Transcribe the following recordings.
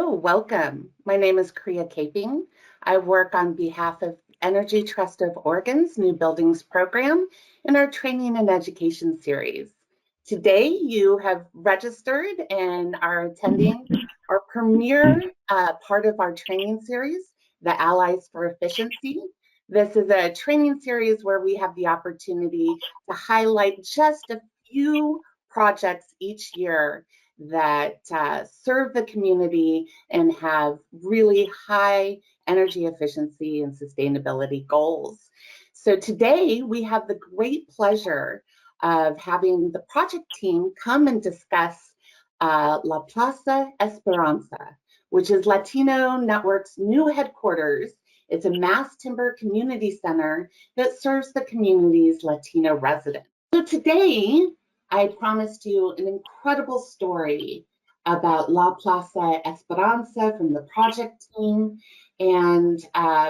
Hello, welcome. My name is Kriya Caping. I work on behalf of Energy Trust of Oregon's New Buildings program in our training and education series. Today, you have registered and are attending our premier part of our training series, the Allies for Efficiency. This is a training series where we have the opportunity to highlight just a few projects each year that serve the community and have really high energy efficiency and sustainability goals. So today we have the great pleasure of having the project team come and discuss La Plaza Esperanza, which is Latino Network's new headquarters. It's a mass timber community center that serves the community's Latino residents. So today, I promised you an incredible story about La Plaza Esperanza from the project team. And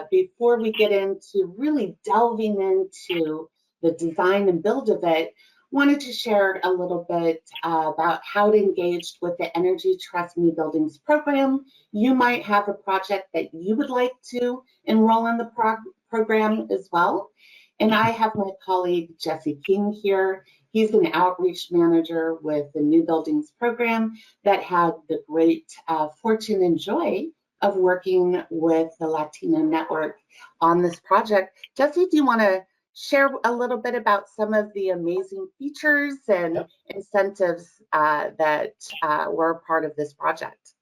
before we get into really delving into the design and build of it, wanted to share a little bit about how to engage with the Energy Trust New Buildings program. You might have a project that you would like to enroll in the program as well. And I have my colleague, Jesse King here. He's an outreach manager with the New Buildings program that had the great fortune and joy of working with the Latino Network on this project. Jesse, do you want to share a little bit about some of the amazing features and incentives that were part of this project?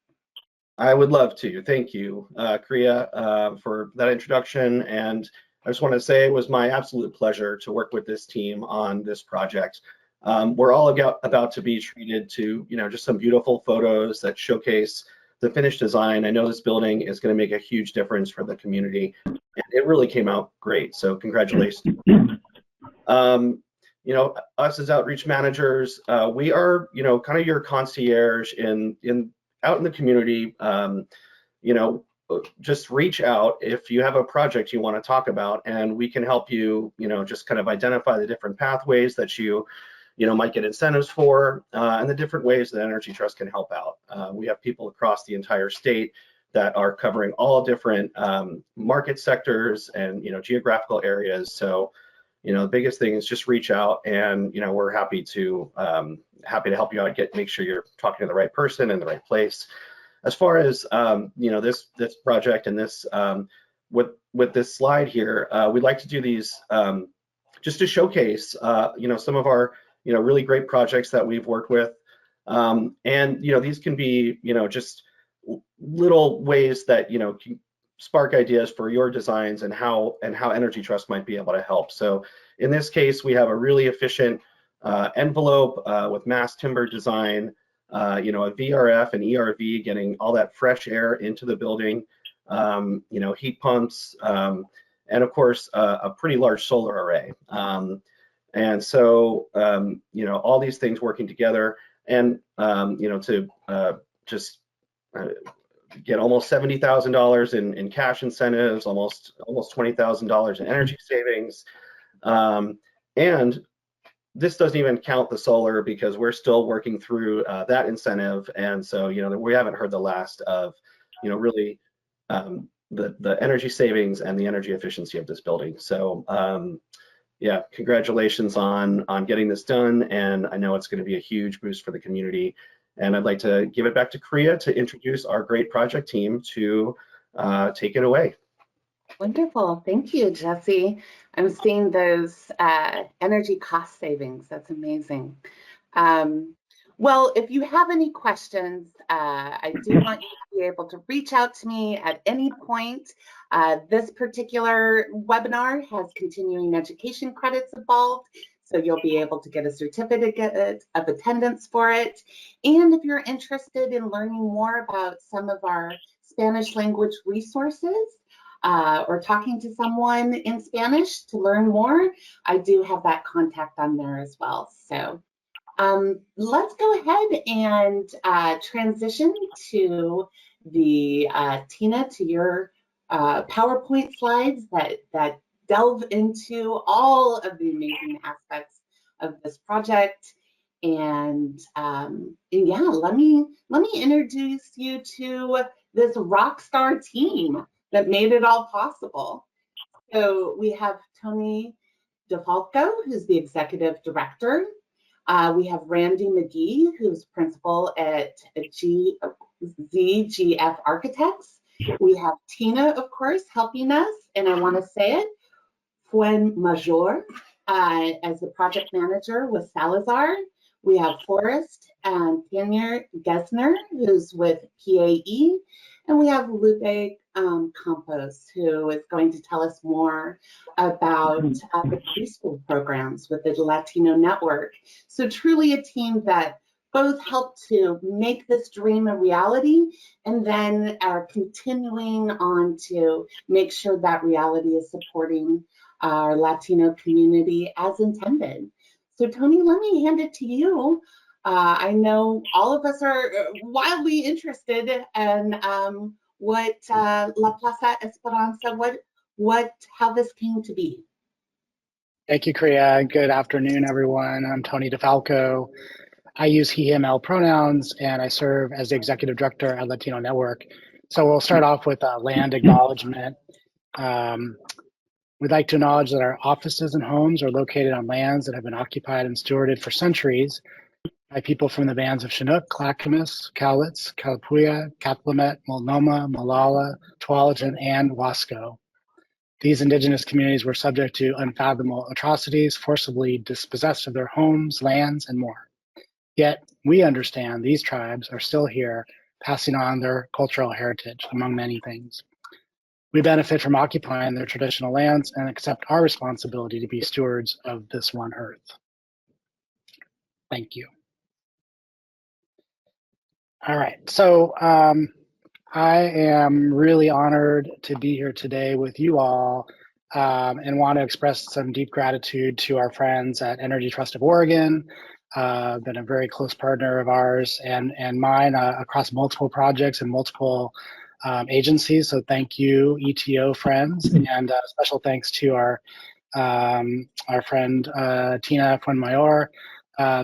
I would love to. Thank you, Kriya, for that introduction. And I just want to say it was my absolute pleasure to work with this team on this project. We're all about to be treated to, just some beautiful photos that showcase the finished design. I know this building is going to make a huge difference for the community, and it really came out great. So congratulations. Us as outreach managers, we are, kind of your concierge out in the community. Just reach out if you have a project you want to talk about, and we can help you, just kind of identify the different pathways that you might get incentives for, and the different ways that Energy Trust can help out. We have people across the entire state that are covering all different market sectors and geographical areas. So the biggest thing is just reach out, and we're happy to help you out, make sure you're talking to the right person in the right place. As far as this project and this with this slide here, we'd like to do these just to showcase some of our really great projects that we've worked with, and these can be just little ways that can spark ideas for your designs and how Energy Trust might be able to help. So in this case, we have a really efficient envelope with mass timber design, a VRF and ERV getting all that fresh air into the building, heat pumps, and of course a pretty large solar array. And so all these things working together, and to just get almost $70,000 in cash incentives, almost $20,000 in energy savings, and this doesn't even count the solar because we're still working through that incentive, and so we haven't heard the last of really the energy savings and the energy efficiency of this building. So yeah, congratulations on getting this done, and I know it's going to be a huge boost for the community. And I'd like to give it back to Kriya to introduce our great project team to take it away. Wonderful. Thank you, Jesse. I'm seeing those energy cost savings. That's amazing. Well, if you have any questions, I do want you to be able to reach out to me at any point. This particular webinar has continuing education credits involved, so you'll be able to get a certificate of attendance for it. And if you're interested in learning more about some of our Spanish language resources, or talking to someone in Spanish to learn more, I do have that contact on there as well. So let's go ahead and transition to the Tina, to your PowerPoint slides that delve into all of the amazing aspects of this project. And yeah, let me introduce you to this rock star team that made it all possible. So we have Tony DeFalco, who's the executive director. We have Randy McGee, who's principal at ZGF Architects. We have Tina, of course, helping us, and I want to say it, Fuen Major, as the project manager with Salazar. We have Forrest and Tanya Gesner, who's with PAE, and we have Lupe Campos, who is going to tell us more about the preschool programs with the Latino Network. So truly a team that both help to make this dream a reality and then are continuing on to make sure that reality is supporting our Latino community as intended. So Tony, let me hand it to you. I know all of us are wildly interested in what La Plaza Esperanza, how this came to be. Thank you, Kriya. Good afternoon, everyone. I'm Tony DeFalco. I use he, him, L pronouns, and I serve as the executive director at Latino Network. So we'll start off with a land acknowledgement. We'd like to acknowledge that our offices and homes are located on lands that have been occupied and stewarded for centuries by people from the bands of Chinook, Clackamas, Cowlitz, Kalapuya, Cathlamet, Multnomah, Molalla, Tualatin, and Wasco. These indigenous communities were subject to unfathomable atrocities, forcibly dispossessed of their homes, lands, and more. Yet, we understand these tribes are still here, passing on their cultural heritage, among many things. We benefit from occupying their traditional lands and accept our responsibility to be stewards of this one earth. Thank you. All right, so I am really honored to be here today with you all and want to express some deep gratitude to our friends at Energy Trust of Oregon, been a very close partner of ours and mine across multiple projects and multiple agencies. So thank you, ETO friends, and special thanks to our friend Tina Fuenmayor.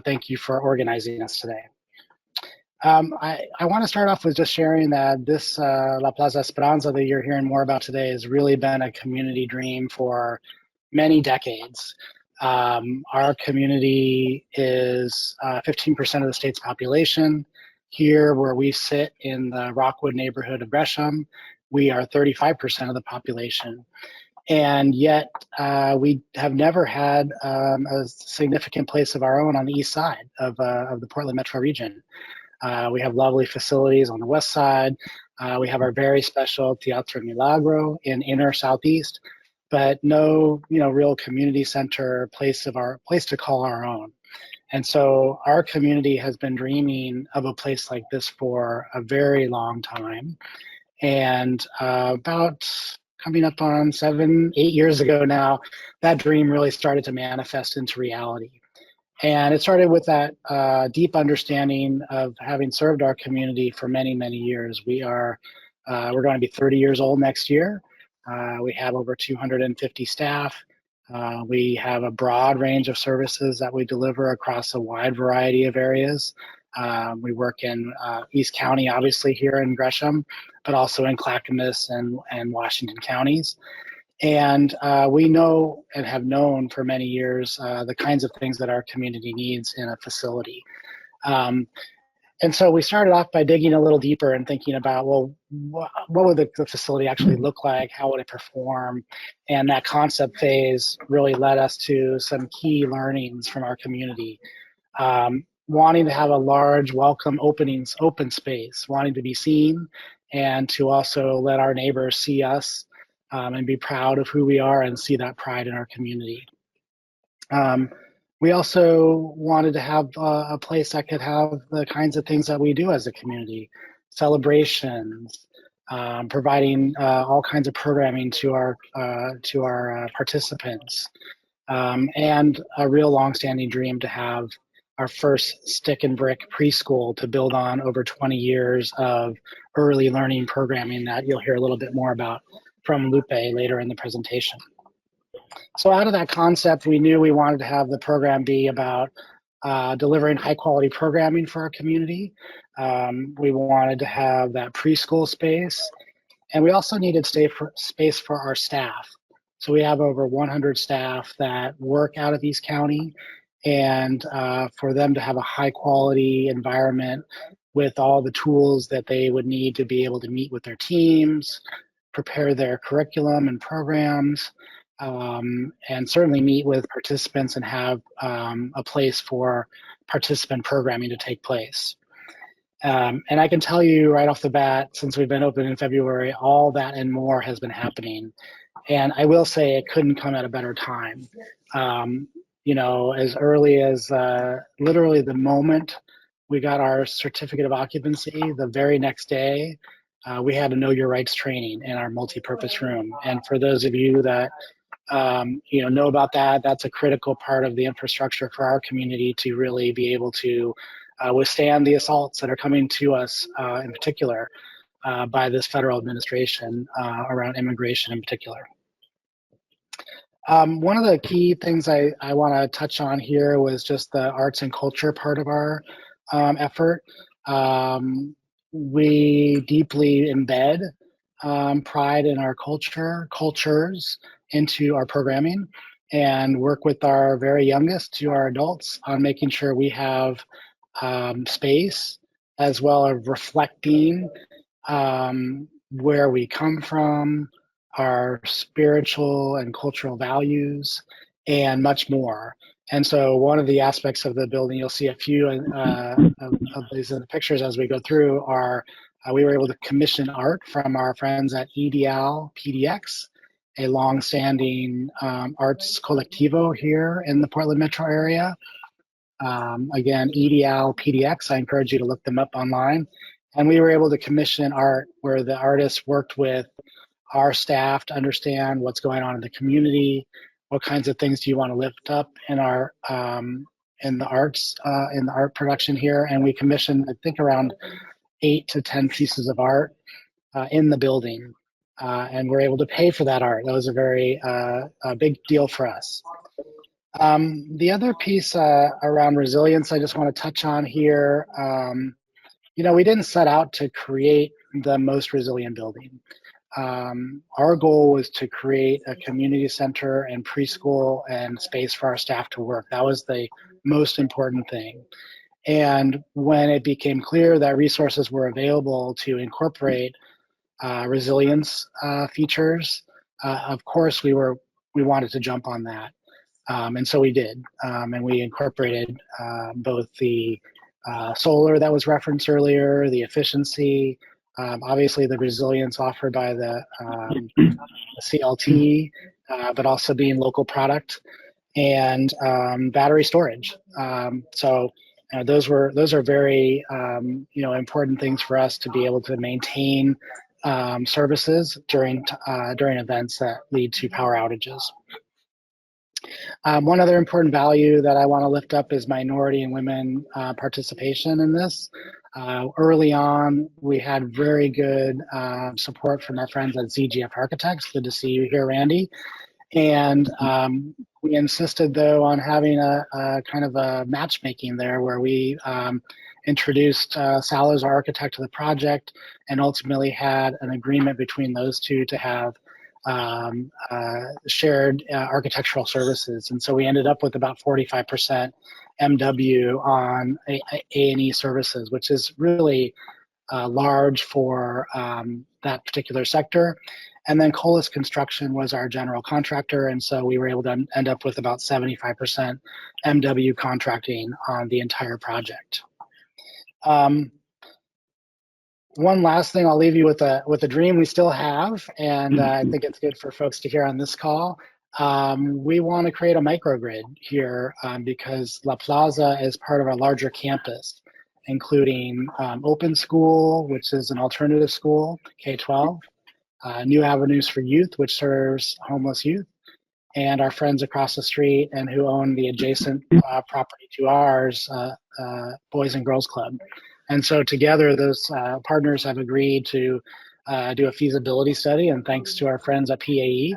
Thank you for organizing us today. I want to start off with just sharing that this La Plaza Esperanza that you're hearing more about today has really been a community dream for many decades. Our community is 15% of the state's population. Here, where we sit in the Rockwood neighborhood of Gresham, we are 35% of the population. And yet, we have never had a significant place of our own on the east side of the Portland metro region. We have lovely facilities on the west side. We have our very special Teatro Milagro in inner southeast, but no, real community center place to call our own. And so our community has been dreaming of a place like this for a very long time. And about coming up on 7-8 years ago now, that dream really started to manifest into reality. And it started with that deep understanding of having served our community for many, many years. We're going to be 30 years old next year. We have over 250 staff. We have a broad range of services that we deliver across a wide variety of areas. We work in East County, obviously here in Gresham, but also in Clackamas and Washington counties. And we know and have known for many years the kinds of things that our community needs in a facility. And so we started off by digging a little deeper and thinking about, well, what would the facility actually look like? How would it perform? And that concept phase really led us to some key learnings from our community. Wanting to have a large, welcome open space, wanting to be seen, and to also let our neighbors see us and be proud of who we are and see that pride in our community. We also wanted to have a place that could have the kinds of things that we do as a community, celebrations, providing all kinds of programming to our participants, and a real long-standing dream to have our first stick and brick preschool to build on over 20 years of early learning programming that you'll hear a little bit more about from Lupe later in the presentation. So out of that concept, we knew we wanted to have the program be about delivering high quality programming for our community. We wanted to have that preschool space, and we also needed space for our staff. So we have over 100 staff that work out of East County, and for them to have a high quality environment with all the tools that they would need to be able to meet with their teams, prepare their curriculum and programs, and certainly meet with participants and have a place for participant programming to take place. And I can tell you right off the bat, since we've been open in February, all that and more has been happening. And I will say it couldn't come at a better time. As early as literally the moment we got our certificate of occupancy, the very next day, we had a Know Your Rights training in our multi-purpose room. And for those of you that know about that, that's a critical part of the infrastructure for our community to really be able to withstand the assaults that are coming to us in particular by this federal administration around immigration in particular. One of the key things I want to touch on here was just the arts and culture part of our effort. We deeply embed pride in our cultures into our programming, and work with our very youngest to our adults on making sure we have space, as well as reflecting where we come from, our spiritual and cultural values, and much more. And so one of the aspects of the building, you'll see a few of these in the pictures as we go through, are we were able to commission art from our friends at EDL PDX, a long-standing arts collectivo here in the Portland metro area. Again, EDL PDX, I encourage you to look them up online. And we were able to commission art where the artists worked with our staff to understand what's going on in the community, what kinds of things do you want to lift up in our in the art production here. And we commissioned, I think, around 8 to 10 pieces of art in the building, and we're able to pay for that art. That was a very a big deal for us. The other piece around resilience I just want to touch on here, we didn't set out to create the most resilient building. Our goal was to create a community center and preschool and space for our staff to work. That was the most important thing. And when it became clear that resources were available to incorporate resilience features, of course we wanted to jump on that. And so we did. And we incorporated both the solar that was referenced earlier, the efficiency, obviously the resilience offered by the CLT, but also being local product, and battery storage. So those are very important things for us to be able to maintain services during events that lead to power outages. One other important value that I want to lift up is minority and women participation in this. Early on, we had very good support from our friends at ZGF Architects. Good to see you here, Randy. And we insisted, though, on having a kind of a matchmaking there where we introduced Sal as our architect of the project, and ultimately had an agreement between those two to have shared architectural services. And so we ended up with about 45% MW on A&E services, which is really large for that particular sector. And then Colas Construction was our general contractor, and so we were able to end up with about 75% MW contracting on the entire project. One last thing, I'll leave you with a dream we still have, and I think it's good for folks to hear on this call. We want to create a microgrid here because La Plaza is part of our larger campus, including Open School, which is an alternative school, K-12, New Avenues for Youth, which serves homeless youth, and our friends across the street and who own the adjacent property to ours, Boys and Girls Club. And so together, those partners have agreed to do a feasibility study, and thanks to our friends at PAE,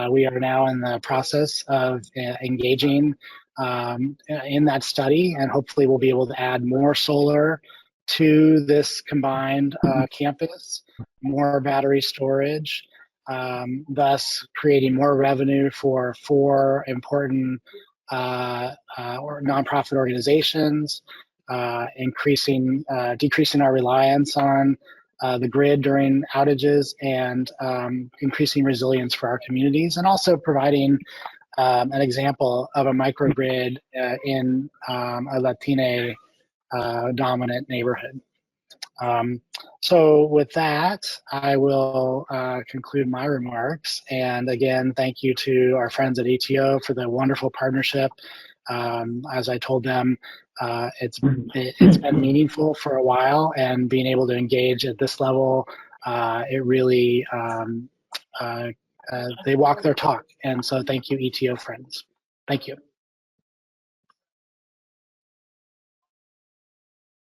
we are now in the process of engaging in that study, and hopefully we'll be able to add more solar to this combined campus, more battery storage, thus creating more revenue for 4 important or nonprofit organizations, decreasing our reliance on the grid during outages, and increasing resilience for our communities, and also providing an example of a microgrid in a Latina dominant neighborhood. So with that, I will conclude my remarks. And again, thank you to our friends at ETO for the wonderful partnership. As I told them, it's been meaningful for a while, and being able to engage at this level, it really, they walk their talk. And so thank you, ETO friends. Thank you.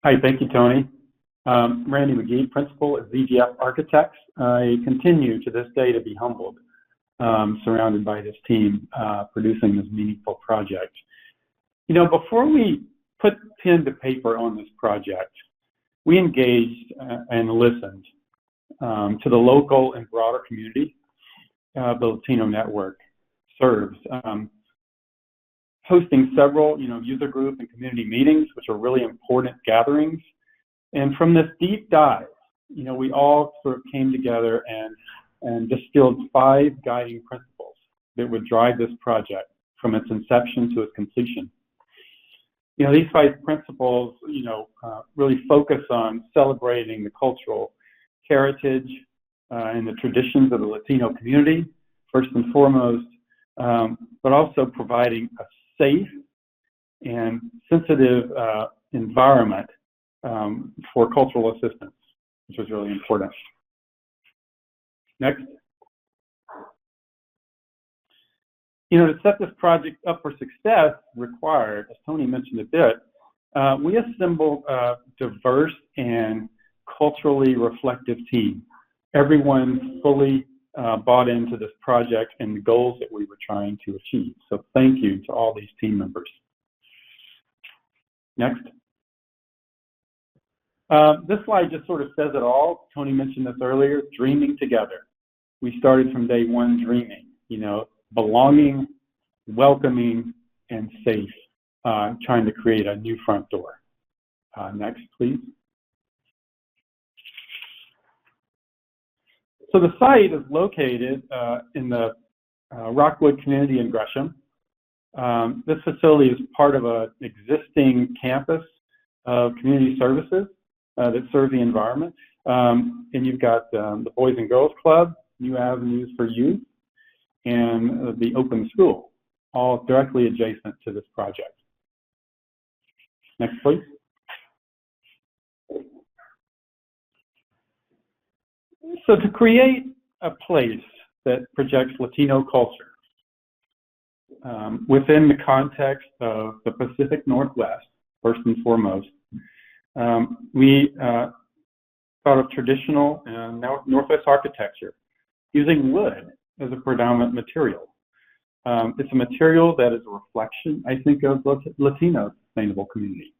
Hi, thank you, Tony. Randy McGee, principal at ZGF Architects. I continue to this day to be humbled, surrounded by this team producing this meaningful project. You know, before we put pen to paper on this project, we engaged and listened to the local and broader community the Latino network serves, hosting several, user group and community meetings, which are really important gatherings. And from this deep dive, we all sort of came together and distilled 5 guiding principles that would drive this project from its inception to its completion. These 5 principles, really focus on celebrating the cultural heritage and the traditions of the Latino community, first and foremost, but also providing a safe and sensitive environment for cultural assistance, which was really important. Next. To set this project up for success required, as Tony mentioned a bit, we assembled a diverse and culturally reflective team. Everyone fully bought into this project and the goals that we were trying to achieve. So thank you to all these team members. Next. This slide just sort of says it all. Tony mentioned this earlier, dreaming together. We started from day one dreaming, belonging, welcoming, and safe, trying to create a new front door. Next, please. So the site is located in the Rockwood community in Gresham. This facility is part of an existing campus of community services that serve the environment. And you've got the Boys and Girls Club, New Avenues for Youth, and the open school, all directly adjacent to this project. Next, please. So to create a place that projects Latino culture within the context of the Pacific Northwest, first and foremost, we thought of traditional Northwest architecture using wood as a predominant material. It's a material that is a reflection, I think, of Latino sustainable community.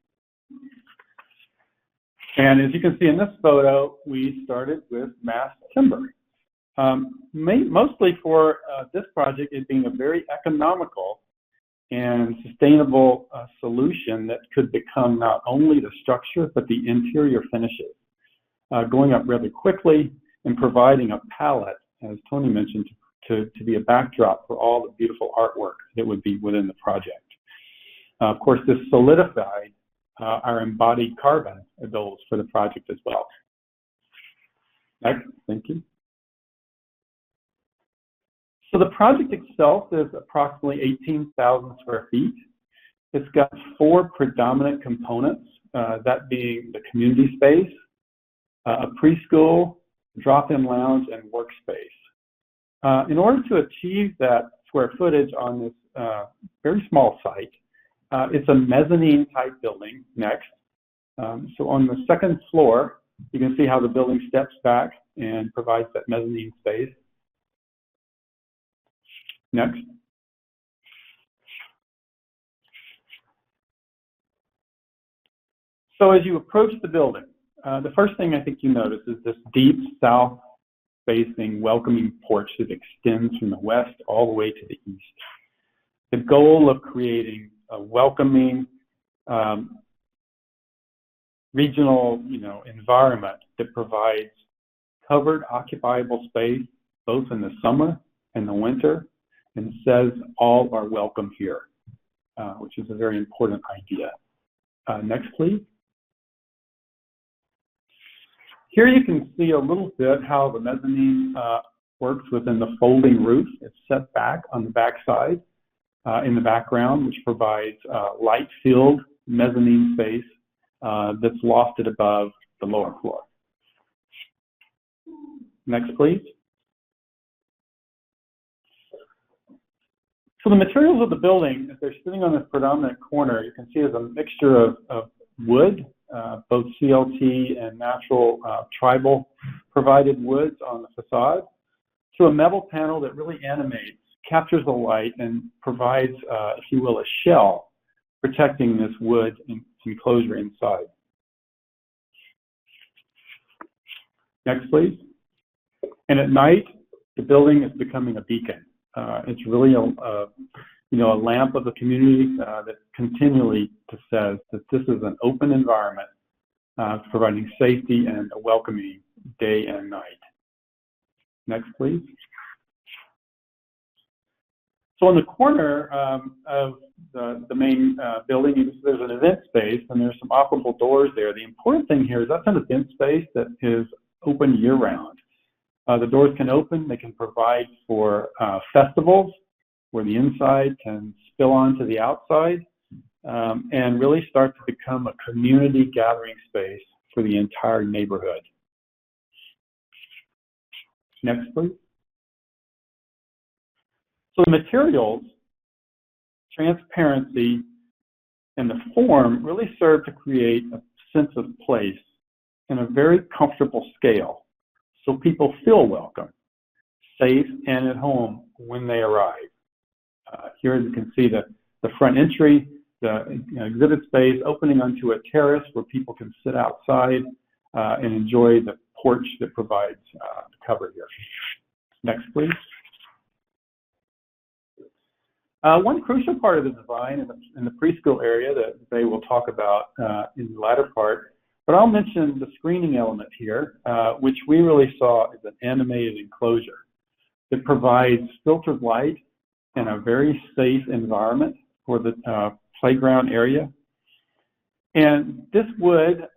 And as you can see in this photo, we started with mass timber. Mostly for this project, it being a very economical and sustainable solution that could become not only the structure, but the interior finishes, going up rather quickly and providing a palette, as Tony mentioned, to be a backdrop for all the beautiful artwork that would be within the project. Of course, this solidified our embodied carbon goals for the project as well. Next, thank you. So the project itself is approximately 18,000 square feet. It's got 4 predominant components, that being the community space, a preschool, drop-in lounge, and workspace. In order to achieve that square footage on this very small site, it's a mezzanine type building next. So on the 2nd floor, you can see how the building steps back and provides that mezzanine space. Next. So as you approach the building, the first thing I think you notice is this deep south-facing welcoming porch that extends from the west all the way to the east. The goal of creating a welcoming regional, environment that provides covered, occupiable space both in the summer and the winter, and says all are welcome here, which is a very important idea. Next, please. Here you can see a little bit how the mezzanine works within the folding roof. It's set back on the back side in the background, which provides light-filled mezzanine space that's lofted above the lower floor. Next, please. So the materials of the building, if they're sitting on this predominant corner, you can see there's a mixture of wood, both CLT and natural tribal provided woods on the facade, to a metal panel that really animates, captures the light, and provides, if you will, a shell protecting this wood enclosure inside. Next, please. And at night, the building is becoming a beacon. It's really a lamp of the community that continually says that this is an open environment providing safety and a welcoming day and night. Next, please. So in the corner of the main building, there's an event space and there's some operable doors there. The important thing here is that's an event space that is open year-round. The doors can open, they can provide for festivals where the inside can spill onto the outside and really start to become a community gathering space for the entire neighborhood. Next, please. So the materials, transparency, and the form really serve to create a sense of place in a very comfortable scale, so people feel welcome, safe, and at home when they arrive. Here you can see the front entry, the exhibit space opening onto a terrace where people can sit outside and enjoy the porch that provides cover here. Next, please. One crucial part of the design in the preschool area that they will talk about in the latter part, but I'll mention the screening element here, which we really saw as an animated enclosure. It provides filtered light and a very safe environment for the playground area. And this wood,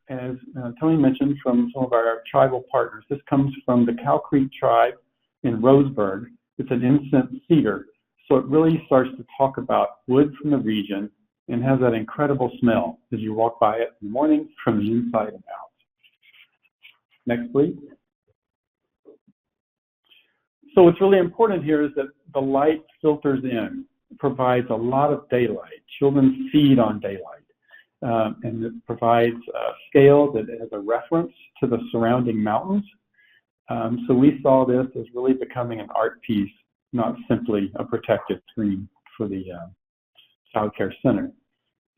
as Tony mentioned from some of our tribal partners, this comes from the Cow Creek tribe in Roseburg. It's an incense cedar. So it really starts to talk about wood from the region and has that incredible smell as you walk by it in the morning from the inside and out. Next, please. So what's really important here is that the light filters in, provides a lot of daylight. Children feed on daylight. And it provides a scale that has a reference to the surrounding mountains. So we saw this as really becoming an art piece, not simply a protective screen for the child care center.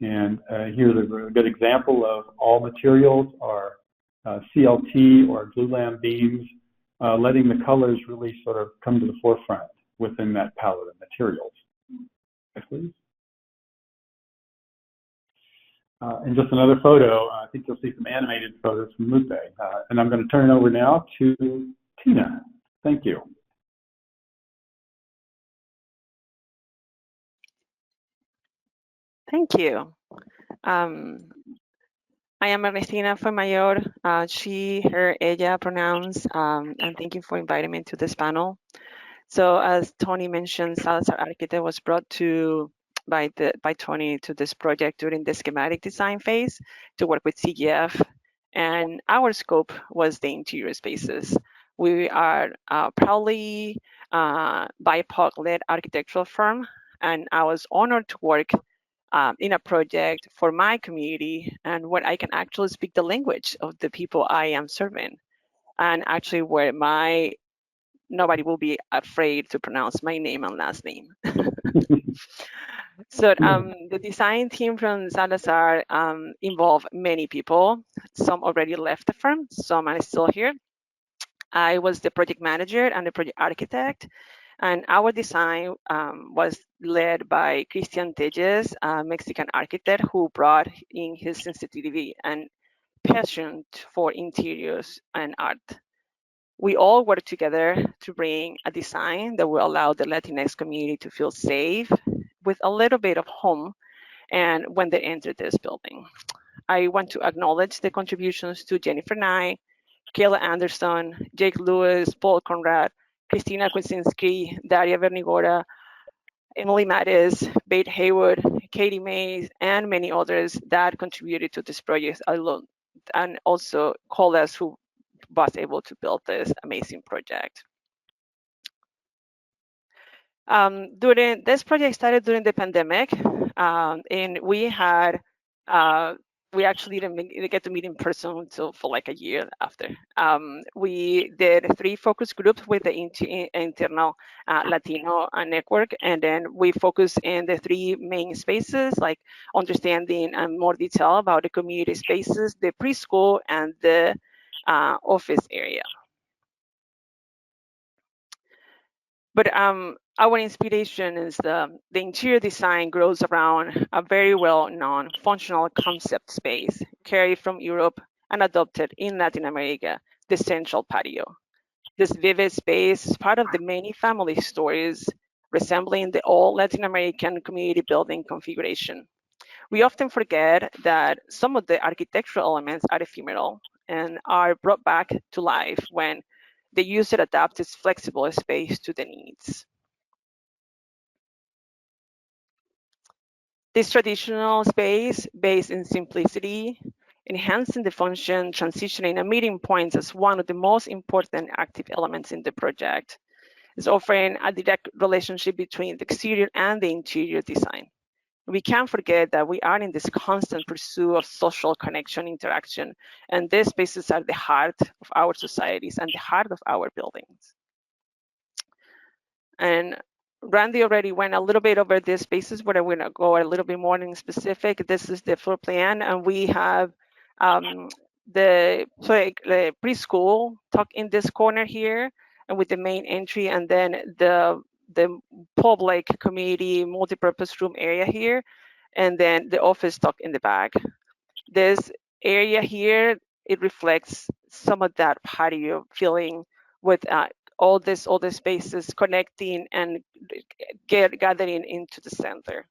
And here's a good example of all materials are CLT or glulam beams, letting the colors really sort of come to the forefront within that palette of materials. Next, please. And just another photo, I think you'll see some animated photos from Lupe. And I'm going to turn it over now to Tina. Thank you. Thank you. I am Ernestina Fuenmayor, she, her, ella pronouns, and thank you for inviting me to this panel. So as Tony mentioned, Salazar Architect was brought to by Tony to this project during the schematic design phase to work with CGF, and our scope was the interior spaces. We are proudly BIPOC-led architectural firm, and I was honored to work in a project for my community and where I can actually speak the language of the people I am serving, and actually where nobody will be afraid to pronounce my name and last name. So the design team from Salazar involved many people. Some already left the firm, some are still here. I was the project manager and the project architect, and our design was led by Christian Tejes, a Mexican architect who brought in his sensitivity and passion for interiors and art. We all work together to bring a design that will allow the Latinx community to feel safe with a little bit of home and when they enter this building. I want to acknowledge the contributions to Jennifer Nye, Kayla Anderson, Jake Lewis, Paul Conrad, Christina Kwasinski, Daria Vernigora, Emily Mattis, Bate Haywood, Katie Mays, and many others that contributed to this project alone, and also Colas, who was able to build this amazing project. During this project started during the pandemic, and we actually didn't get to meet in person until for like a year after. We did 3 focus groups with the internal Latino network, and then we focused in the 3 main spaces, like understanding more detail about the community spaces, the preschool, and the office area. But our inspiration is the interior design grows around a very well-known functional concept space carried from Europe and adopted in Latin America, the central patio. This vivid space is part of the many family stories resembling the old Latin American community building configuration. We often forget that some of the architectural elements are ephemeral and are brought back to life when the user adapts its flexible space to the needs. This traditional space, based in simplicity, enhancing the function, transitioning and meeting points as one of the most important active elements in the project, is offering a direct relationship between the exterior and the interior design. We can't forget that we are in this constant pursuit of social connection, interaction, and these spaces are the heart of our societies and the heart of our buildings. And Randy already went a little bit over these spaces, but I'm going to go a little bit more in specific. This is the floor plan, and we have the preschool tucked in this corner here, and with the main entry, and then the public community multi-purpose room area here, and then the office tucked in the back. This area here, it reflects some of that patio feeling with all these spaces connecting and gathering into the center.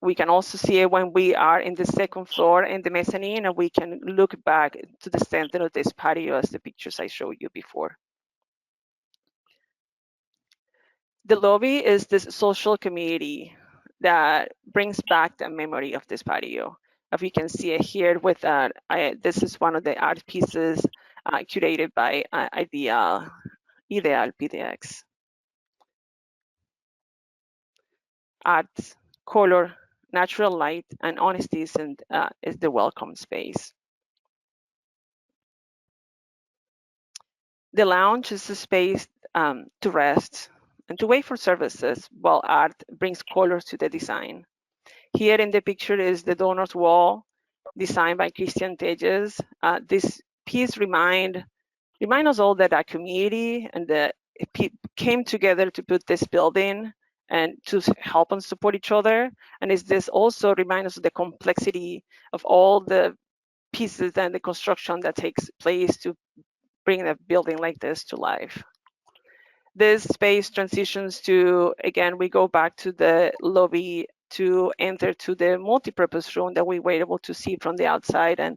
We can also see it when we are in the second floor in the mezzanine, and we can look back to the center of this patio as the pictures I showed you before. The lobby is this social community that brings back the memory of this patio. If you can see it here with that, this is one of the art pieces curated by Ideal PDX. Art, color, natural light, and honesty is the welcome space. The lounge is a space to rest and to wait for services, while art brings color to the design. Here in the picture is the donor's wall, designed by Christian Tejes. This piece remind us all that our community and the came together to put this building and to help and support each other. And is this also remind us of the complexity of all the pieces and the construction that takes place to bring a building like this to life. This space transitions to, again, we go back to the lobby to enter to the multi-purpose room that we were able to see from the outside. And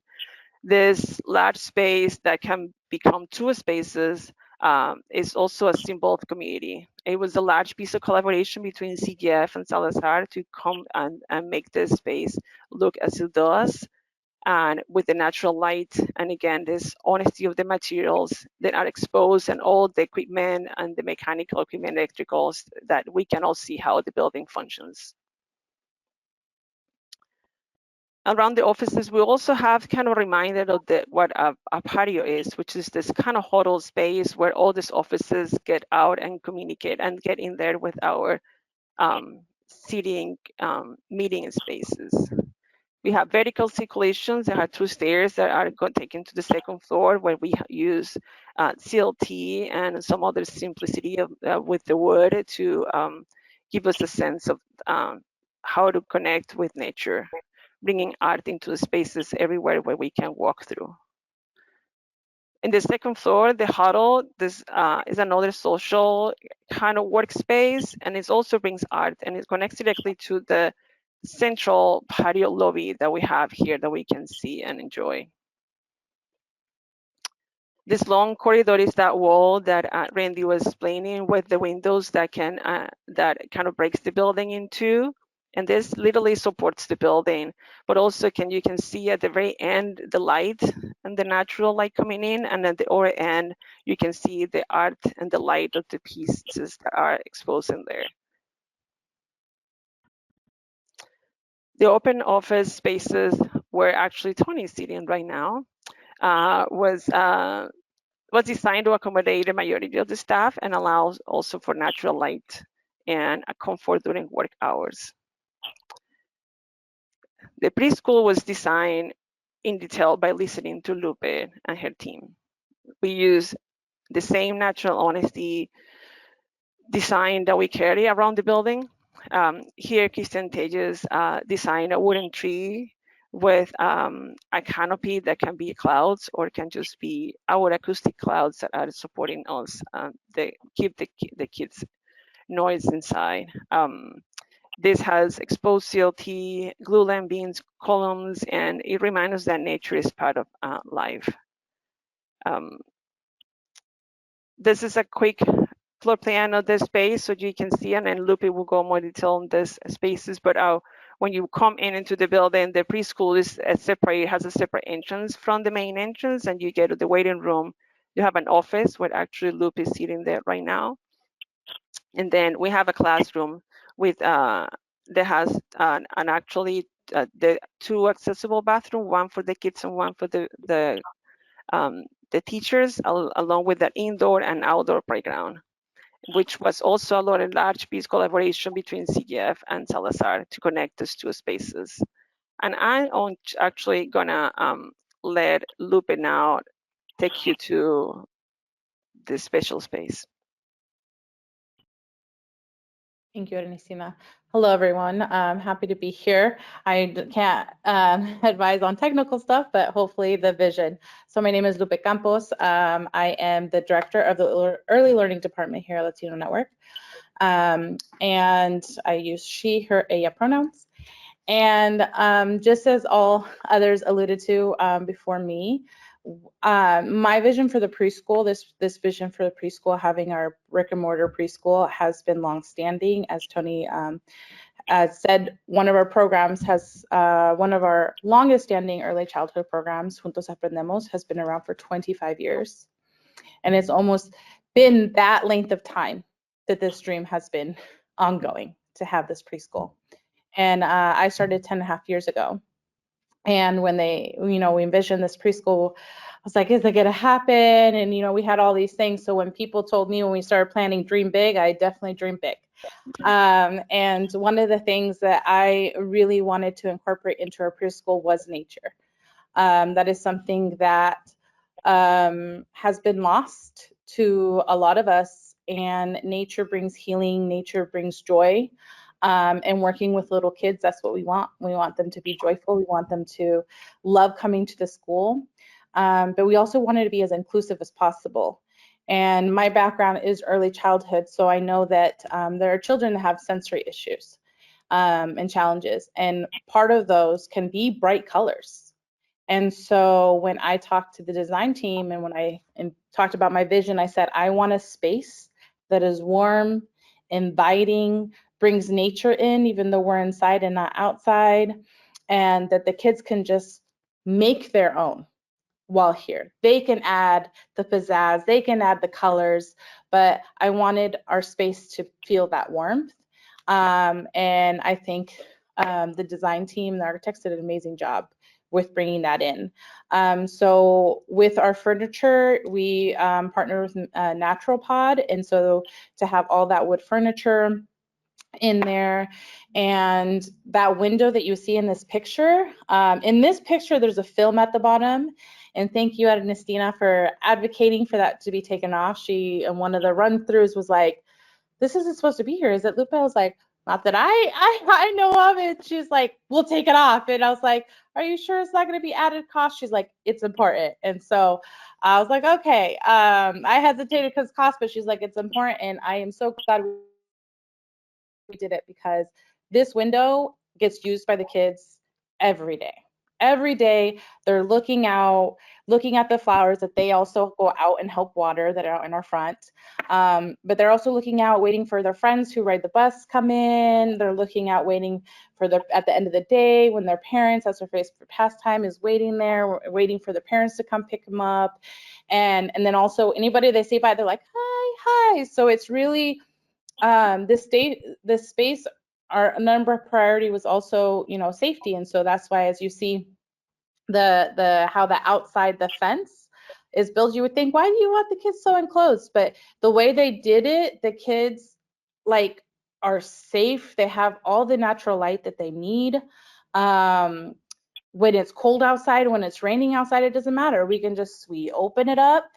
this large space that can become 2 spaces is also a symbol of community. It was a large piece of collaboration between CGF and Salazar to come and make this space look as it does, and with the natural light, and again, this honesty of the materials that are exposed, and all the equipment and the mechanical equipment, electricals, that we can all see how the building functions. Around the offices, we also have kind of a reminder of what a patio is, which is this kind of huddle space where all these offices get out and communicate and get in there with our seating meeting spaces. We have vertical circulations. There are 2 stairs that are taken to the 2nd floor, where we use CLT and some other simplicity of, with the wood to give us a sense of how to connect with nature, bringing art into the spaces everywhere where we can walk through. In the 2nd floor, the huddle, this is another social kind of workspace, and it also brings art, and it connects directly to the central patio lobby that we have here that we can see and enjoy. This long corridor is that wall that Randy was explaining, with the windows that can that kind of breaks the building in two, and this literally supports the building, but also you can see at the very end the light and the natural light coming in, and at the other end you can see the art and the light of the pieces that are exposed in there. The open office spaces where actually Tony is sitting right now was designed to accommodate the majority of the staff and allows also for natural light and a comfort during work hours. The preschool was designed in detail by listening to Lupe and her team. We use the same natural honesty design that we carry around the building. Here, Christian Tejas designed a wooden tree with a canopy that can be clouds or can just be our acoustic clouds that are supporting us. They keep the kids' noise inside. This has exposed CLT, glulam beams, columns, and it reminds us that nature is part of life. This is a quick floor plan of this space so you can see, and then Lupe will go more detail on this spaces, but when you come into the building, the preschool is has a separate entrance from the main entrance, and you get to the waiting room. You have an office where actually Lupe is sitting there right now. And then we have a classroom with that has actually the 2 accessible bathrooms, one for the kids and one for the teachers, along with the indoor and outdoor playground, which was also a large piece collaboration between CGF and Salazar to connect those 2 spaces. And I'm actually gonna let Lupe now take you to the special space. Thank you, Ernestina. Hello, everyone. I'm happy to be here. I can't advise on technical stuff, but hopefully the vision. So my name is Lupe Campos. I am the director of the Early Learning Department here at Latino Network. And I use she, her, ella pronouns. And just as all others alluded to before me, my vision for the preschool, this vision for the preschool, having our brick and mortar preschool, has been longstanding. As Tony said, one of our programs has one of our longest standing early childhood programs, Juntos Aprendemos, has been around for 25 years. And it's almost been that length of time that this dream has been ongoing, to have this preschool. And I started 10.5 years ago. And when we envisioned this preschool, I was like, is it gonna happen? And we had all these things. So when people told me when we started planning dream big, I definitely dreamed big. And one of the things that I really wanted to incorporate into our preschool was nature. That is something that has been lost to a lot of us, and nature brings healing, nature brings joy. And working with little kids, that's what we want. We want them to be joyful. We want them to love coming to the school. But we also wanted to be as inclusive as possible. And my background is early childhood, so I know that there are children that have sensory issues and challenges. And part of those can be bright colors. And so when I talked to the design team and when I talked about my vision, I said, I want a space that is warm, inviting, brings nature in, even though we're inside and not outside, and that the kids can just make their own while here. They can add the pizzazz, they can add the colors, but I wanted our space to feel that warmth. And I think the design team, the architects did an amazing job with bringing that in. So with our furniture, we partner with Natural Pod, and so to have all that wood furniture, in there. And that window that you see in this picture, there's a film at the bottom. And thank you, Ernestina, for advocating for that to be taken off. She, in one of the run-throughs, was like, this isn't supposed to be here, is it, Lupe? I was like, not that I know of it. She's like, we'll take it off. And I was like, are you sure it's not going to be added cost? She's like, it's important. And so I was like, okay. I hesitated because cost, but she's like, it's important. And I am so glad we did it, because this window gets used by the kids every day. Every day they're looking out, looking at the flowers that they also go out and help water that are out in our front. But they're also looking out, waiting for their friends who ride the bus come in. They're looking out, waiting for at the end of the day when their parents, that's their face for pastime, is waiting there, waiting for the parents to come pick them up. And then also anybody they see by, they're like, hi. So it's really, this space, our number priority was also, safety. And so that's why, as you see how the outside the fence is built, you would think, why do you want the kids so enclosed? But the way they did it, the kids like are safe. They have all the natural light that they need. When it's cold outside, when it's raining outside, it doesn't matter. We open it up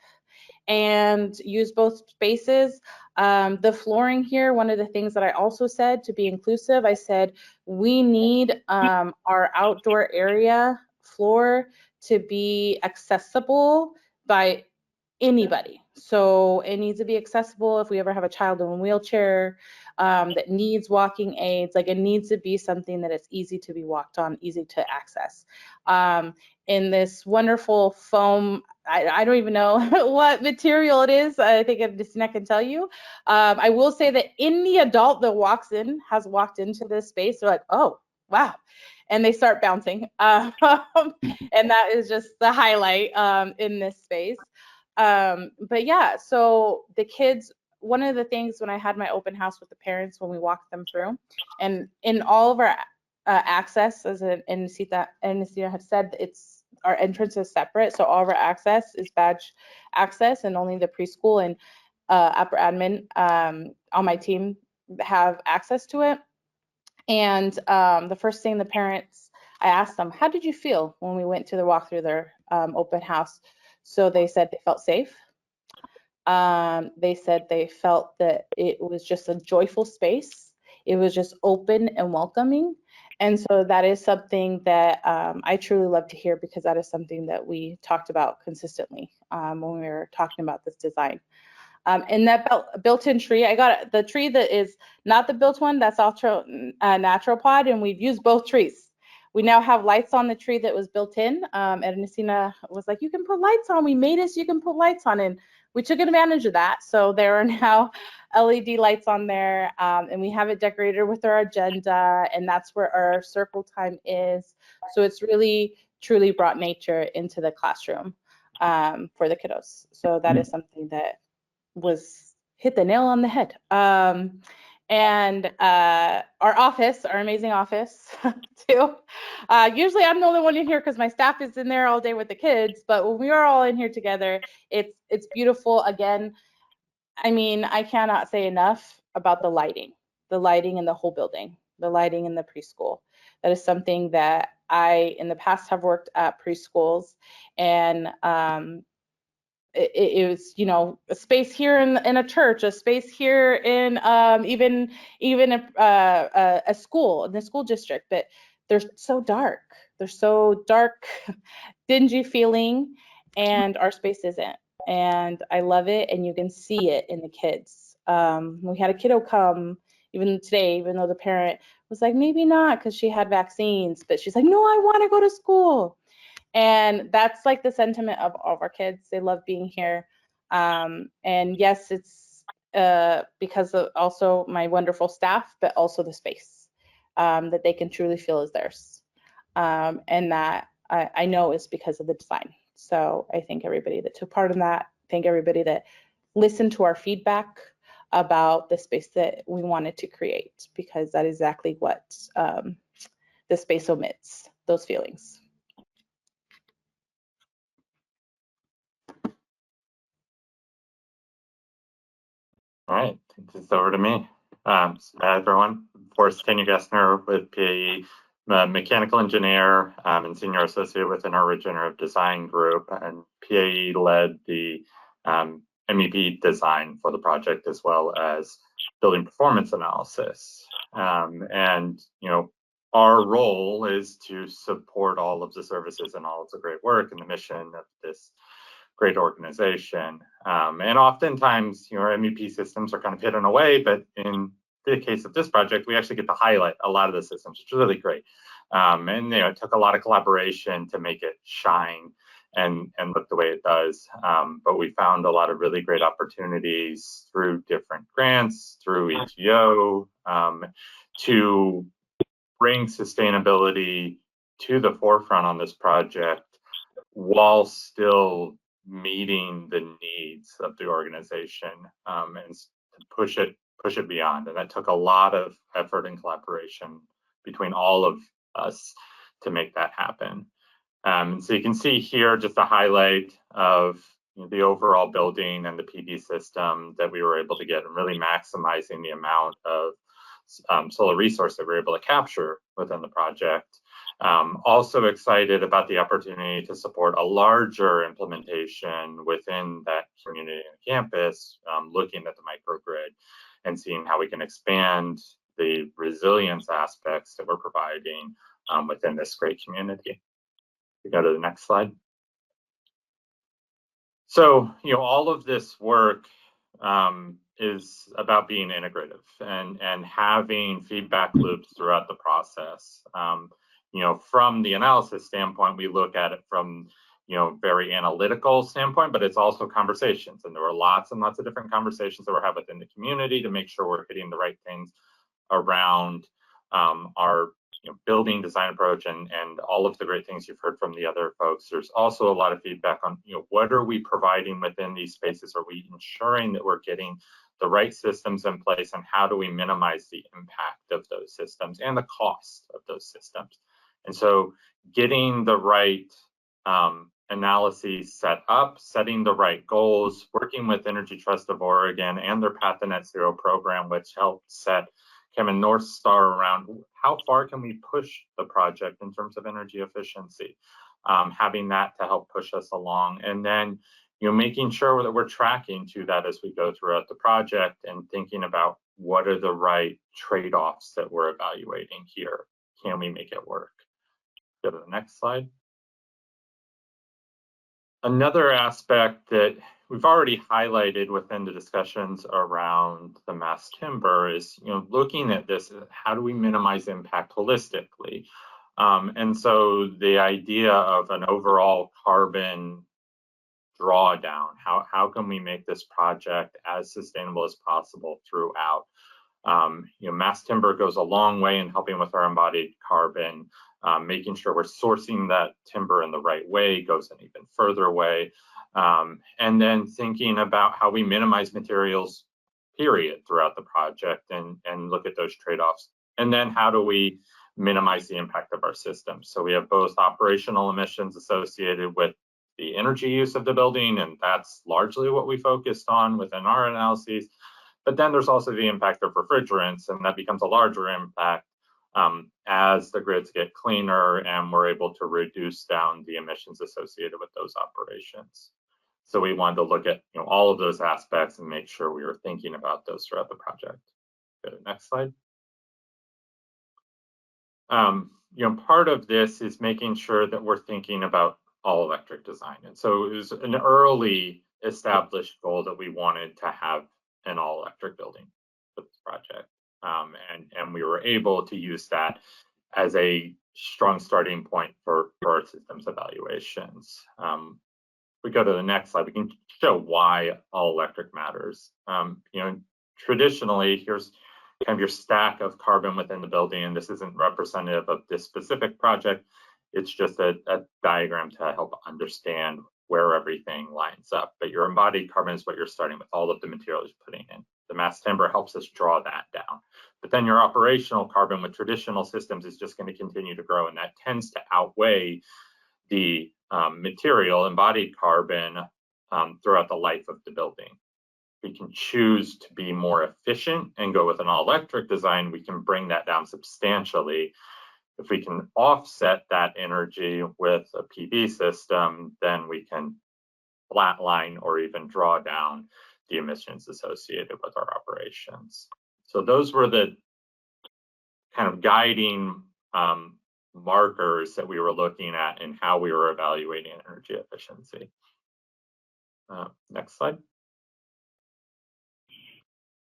and use both spaces. The flooring here, one of the things that I also said to be inclusive, I said we need our outdoor area floor to be accessible by anybody. So it needs to be accessible if we ever have a child in a wheelchair that needs walking aids. Like, it needs to be something that is easy to be walked on, easy to access. In this wonderful foam, I don't even know what material it is. I think Christina can tell you. I will say that any adult that has walked into this space, they're like, oh, wow. And they start bouncing. And that is just the highlight in this space. But yeah, so the kids, one of the things when I had my open house with the parents, when we walked them through, and in all of our access, as Ernestina had said, our entrance is separate. So all of our access is badge access, and only the preschool and upper admin on my team have access to it. And the first thing I asked them, how did you feel when we went to the walk through their open house? So they said they felt safe. They said they felt that it was just a joyful space. It was just open and welcoming. And so that is something that I truly love to hear, because that is something that we talked about consistently when we were talking about this design. And that built-in tree, I got the tree that is not the built one, that's also natural pod, and we've used both trees. We now have lights on the tree that was built in. Ernestina was like, you can put lights on. We made it so you can put lights on, and we took advantage of that. So there are now LED lights on there, and we have it decorated with our agenda, and that's where our circle time is. So it's really, truly brought nature into the classroom for the kiddos. So that is something that was hit the nail on the head. And our office, our amazing office too. Usually I'm the only one in here because my staff is in there all day with the kids, but when we are all in here together, it's beautiful. Again, I mean, I cannot say enough about the lighting in the whole building, the lighting in the preschool. That is something that I, in the past, have worked at preschools, and it was, a space here in a church, a space here in even a school, in the school district, but they're so dark. They're so dark, dingy feeling, and our space isn't. And I love it, and you can see it in the kids. We had a kiddo come even today, even though the parent was like, maybe not, because she had vaccines, but she's like, no, I want to go to school. And that's like the sentiment of all of our kids. They love being here. And yes, it's because of also my wonderful staff, but also the space that they can truly feel is theirs. And that I know is because of the design. So I thank everybody that took part in that. Thank everybody that listened to our feedback about the space that we wanted to create, because that is exactly what the space omits, those feelings. All right, it's over to me. Hi, everyone. Forrest Tenny-Gessner with PAE, mechanical engineer and senior associate within our regenerative design group. And PAE led the MEP design for the project as well as building performance analysis. And, you know, our role is to support all of the services and all of the great work and the mission of this great organization. And oftentimes, you know, our MEP systems are kind of hidden away, but in the case of this project, we actually get to highlight a lot of the systems, which is really great. And, you know, it took a lot of collaboration to make it shine and look the way it does. But we found a lot of really great opportunities through different grants, through ETO, to bring sustainability to the forefront on this project while still meeting the needs of the organization, and to push it beyond. And that took a lot of effort and collaboration between all of us to make that happen. So you can see here just a highlight of the overall building and the PD system that we were able to get, and really maximizing the amount of solar resource that we were able to capture within the project. Also excited about the opportunity to support a larger implementation within that community and campus, looking at the microgrid and seeing how we can expand the resilience aspects that we're providing within this great community. We go to the next slide. So, you know, all of this work is about being integrative and having feedback loops throughout the process. You know, from the analysis standpoint, we look at it from, you know, very analytical standpoint, but it's also conversations. And there were lots and lots of different conversations that were had within the community to make sure we're hitting the right things around our building design approach and all of the great things you've heard from the other folks. There's also a lot of feedback on, you know, what are we providing within these spaces? Are we ensuring that we're getting the right systems in place, and how do we minimize the impact of those systems and the cost of those systems? And so getting the right analyses set up, setting the right goals, working with Energy Trust of Oregon and their Path to Net Zero program, which helped set kind of a North Star around how far can we push the project in terms of energy efficiency, having that to help push us along. And then, you know, making sure that we're tracking to that as we go throughout the project and thinking about what are the right trade-offs that we're evaluating here. Can we make it work? Go to the next slide. Another aspect that we've already highlighted within the discussions around the mass timber is, you know, looking at this, how do we minimize impact holistically? And so the idea of an overall carbon drawdown, how can we make this project as sustainable as possible throughout? You know, mass timber goes a long way in helping with our embodied carbon. Making sure we're sourcing that timber in the right way goes an even further way. And then thinking about how we minimize materials, period, throughout the project and look at those trade-offs. And then how do we minimize the impact of our system? So we have both operational emissions associated with the energy use of the building, and that's largely what we focused on within our analyses. But then there's also the impact of refrigerants, and that becomes a larger impact as the grids get cleaner and we're able to reduce down the emissions associated with those operations. So we wanted to look at, you know, all of those aspects and make sure we were thinking about those throughout the project. Go to the next slide. You know, part of this is making sure that we're thinking about all electric design. And so it was an early established goal that we wanted to have an all electric building for this project. And we were able to use that as a strong starting point for our systems evaluations. We go to the next slide, we can show why all electric matters. You know, traditionally, here's kind of your stack of carbon within the building, and this isn't representative of this specific project. It's just a diagram to help understand where everything lines up. But your embodied carbon is what you're starting with, all of the materials you're putting in. The mass timber helps us draw that down. But then your operational carbon with traditional systems is just going to continue to grow, and that tends to outweigh the material embodied carbon throughout the life of the building. we can choose to be more efficient and go with an all-electric design, we can bring that down substantially. If we can offset that energy with a PV system, then we can flatline or even draw down the emissions associated with our operations. So those were the kind of guiding markers that we were looking at in how we were evaluating energy efficiency. Next slide.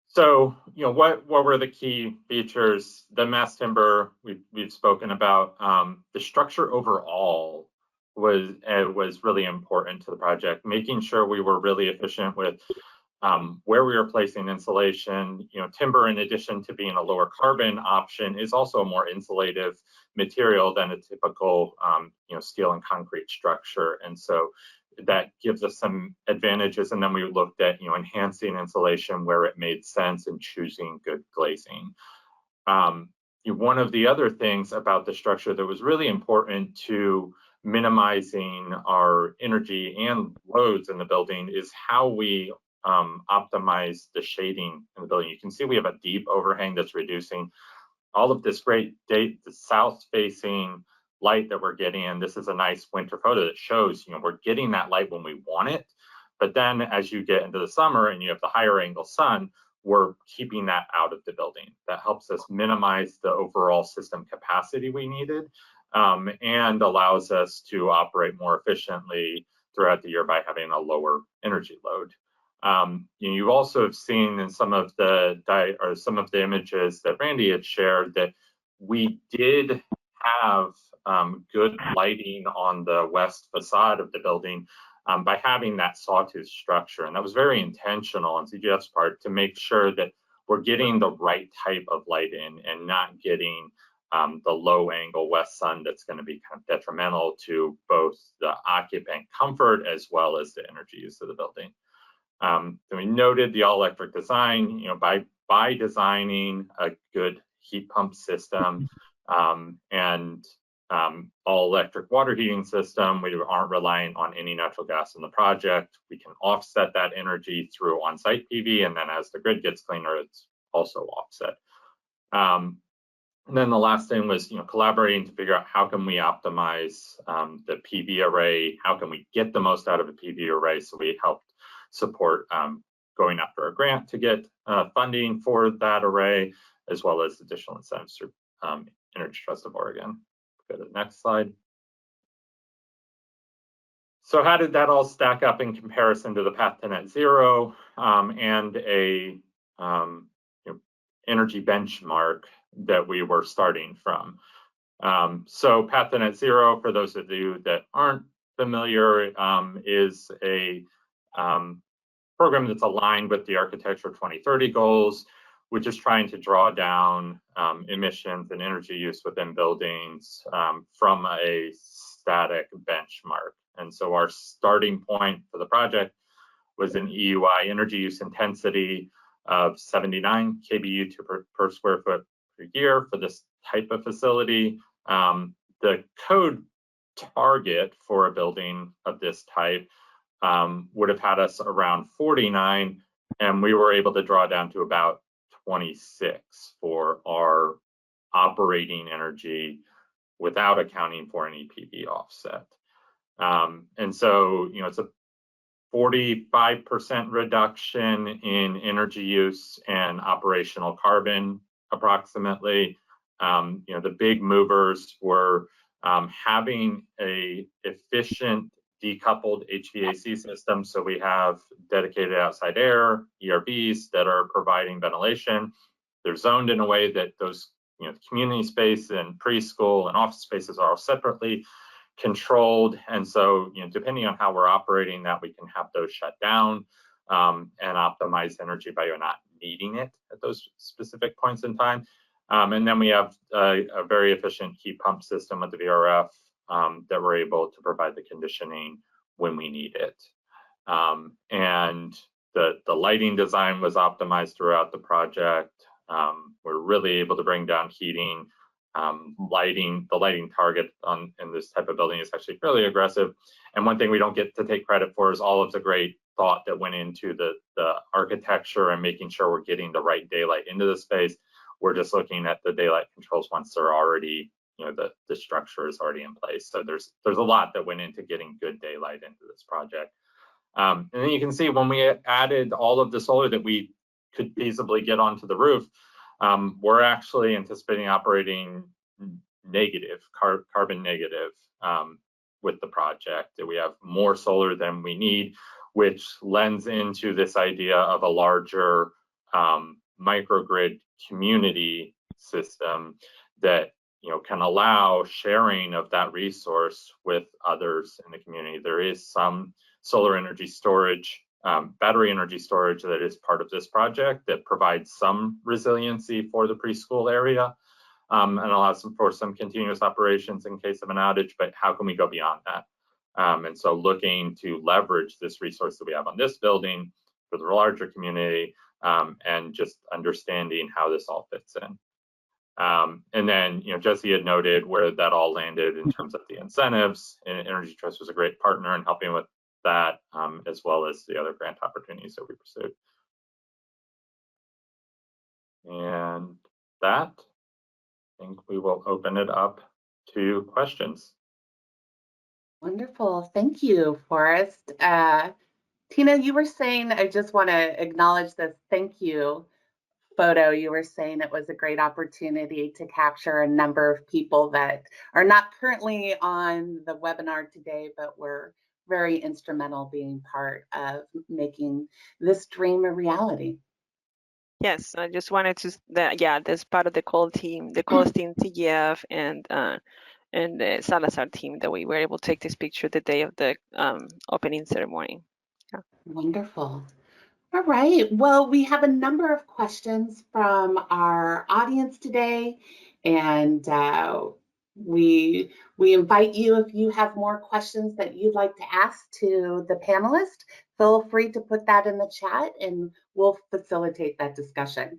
So, what were the key features? The mass timber we've spoken about. The structure overall was really important to the project, making sure we were really efficient with where we were placing insulation. Timber, in addition to being a lower carbon option, is also a more insulative material than a typical steel and concrete structure, and so that gives us some advantages. And then we looked at enhancing insulation where it made sense and choosing good glazing. One of the other things about the structure that was really important to minimizing our energy and loads in the building is how we optimize the shading in the building. You can see we have a deep overhang that's reducing all of this great the south-facing light that we're getting. And this is a nice winter photo that shows, we're getting that light when we want it. But then as you get into the summer and you have the higher angle sun, we're keeping that out of the building. That helps us minimize the overall system capacity we needed, and allows us to operate more efficiently throughout the year by having a lower energy load. You also have seen in some of the images that Randy had shared that we did have good lighting on the west facade of the building by having that sawtooth structure, and that was very intentional on CGF's part to make sure that we're getting the right type of light in and not getting the low angle west sun that's going to be kind of detrimental to both the occupant comfort as well as the energy use of the building. Then we noted the all-electric design. By designing a good heat pump system and all-electric water heating system, we aren't relying on any natural gas in the project. We can offset that energy through on-site PV, and then as the grid gets cleaner, it's also offset. And then the last thing was, collaborating to figure out how can we optimize the PV array, how can we get the most out of a PV array. So we helped support going after a grant to get funding for that array, as well as additional incentives through Energy Trust of Oregon. Go to the next slide. So how did that all stack up in comparison to the path to net zero and a energy benchmark that we were starting from? So path to net zero, for those of you that aren't familiar, is a program that's aligned with the Architecture 2030 goals, which is trying to draw down emissions and energy use within buildings from a static benchmark. And so our starting point for the project was an EUI energy use intensity of 79 kBU per square foot per year for this type of facility. The code target for a building of this type would have had us around 49, and we were able to draw down to about 26 for our operating energy without accounting for any PV offset. And so, it's a 45% reduction in energy use and operational carbon, approximately. The big movers were having a efficient decoupled HVAC system. So we have dedicated outside air, ERBs that are providing ventilation. They're zoned in a way that those, community space and preschool and office spaces are all separately controlled. And so, depending on how we're operating that, we can have those shut down and optimize energy by not needing it at those specific points in time. And then we have a very efficient heat pump system with the VRF that we're able to provide the conditioning when we need it. And the lighting design was optimized throughout the project. We're really able to bring down heating. The lighting target in this type of building is actually fairly aggressive. And one thing we don't get to take credit for is all of the great thought that went into the architecture and making sure we're getting the right daylight into the space. We're just looking at the daylight controls once they're already, the structure is already in place. So there's a lot that went into getting good daylight into this project. And then you can see when we added all of the solar that we could feasibly get onto the roof, we're actually anticipating operating negative, carbon negative with the project. That we have more solar than we need, which lends into this idea of a larger microgrid community system that can allow sharing of that resource with others in the community. There is some solar energy storage, battery energy storage that is part of this project that provides some resiliency for the preschool area and allows for some continuous operations in case of an outage, but how can we go beyond that? And so looking to leverage this resource that we have on this building for the larger community and just understanding how this all fits in. And then, Jesse had noted where that all landed in terms of the incentives, and Energy Trust was a great partner in helping with that, as well as the other grant opportunities that we pursued. And that, I think we will open it up to questions. Wonderful. Thank you, Forrest. Tina, you were saying, I just want to acknowledge this thank you photo. You were saying it was a great opportunity to capture a number of people that are not currently on the webinar today, but were very instrumental being part of making this dream a reality. Yes, I just wanted to, that's part of the core team, TGF, and the Salazar team that we were able to take this picture the day of the opening ceremony. Yeah. Wonderful. All right. Well, we have a number of questions from our audience today, and we invite you, if you have more questions that you'd like to ask to the panelists, feel free to put that in the chat and we'll facilitate that discussion.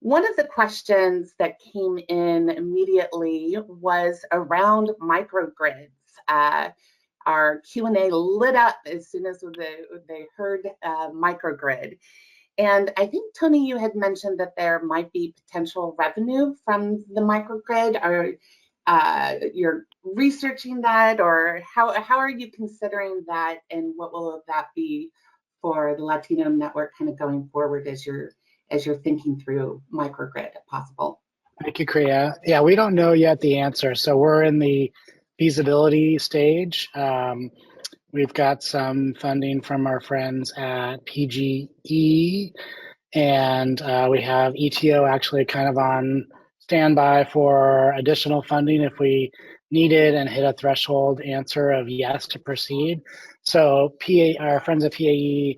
One of the questions that came in immediately was around microgrids. Our Q&A lit up as soon as they heard microgrid. And I think, Tony, you had mentioned that there might be potential revenue from the microgrid. You're researching that, or how are you considering that, and what will that be for the Latino network kind of going forward as you're thinking through microgrid if possible? Thank you, Kriya. Yeah, we don't know yet the answer. So we're in the feasibility stage. We've got some funding from our friends at PGE, and we have ETO actually kind of on standby for additional funding if we need it and hit a threshold answer of yes to proceed. So our friends at PAE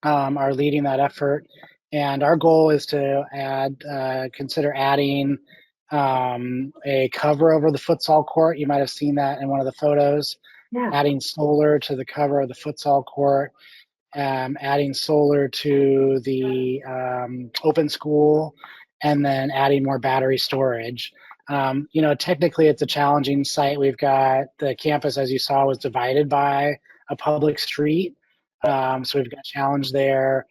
are leading that effort, and our goal is to consider adding a cover over the futsal court. You might have seen that in one of the photos. Yeah. Adding solar to the cover of the futsal court, adding solar to the open school, and then adding more battery storage. Technically it's a challenging site. We've got the campus, as you saw, was divided by a public street. So we've got challenge there.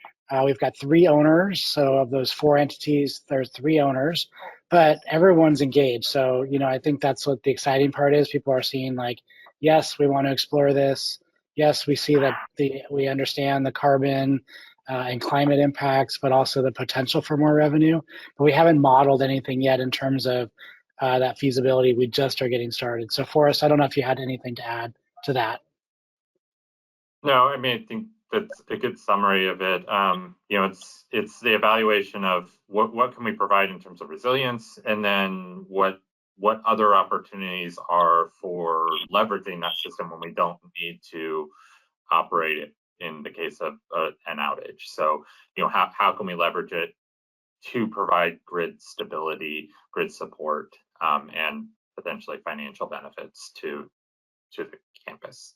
We've got 3 owners. So of those 4 entities, there's 3 owners, but everyone's engaged. So, I think that's what the exciting part is. People are seeing like, yes, we want to explore this. Yes, we see that we understand the carbon and climate impacts, but also the potential for more revenue. But we haven't modeled anything yet in terms of that feasibility. We just are getting started. So Forrest, I don't know if you had anything to add to that. No, I mean, I think that's a good summary of it. It's the evaluation of what can we provide in terms of resilience, and then what other opportunities are for leveraging that system when we don't need to operate it in the case of an outage. So, how can we leverage it to provide grid stability, grid support, and potentially financial benefits to the campus.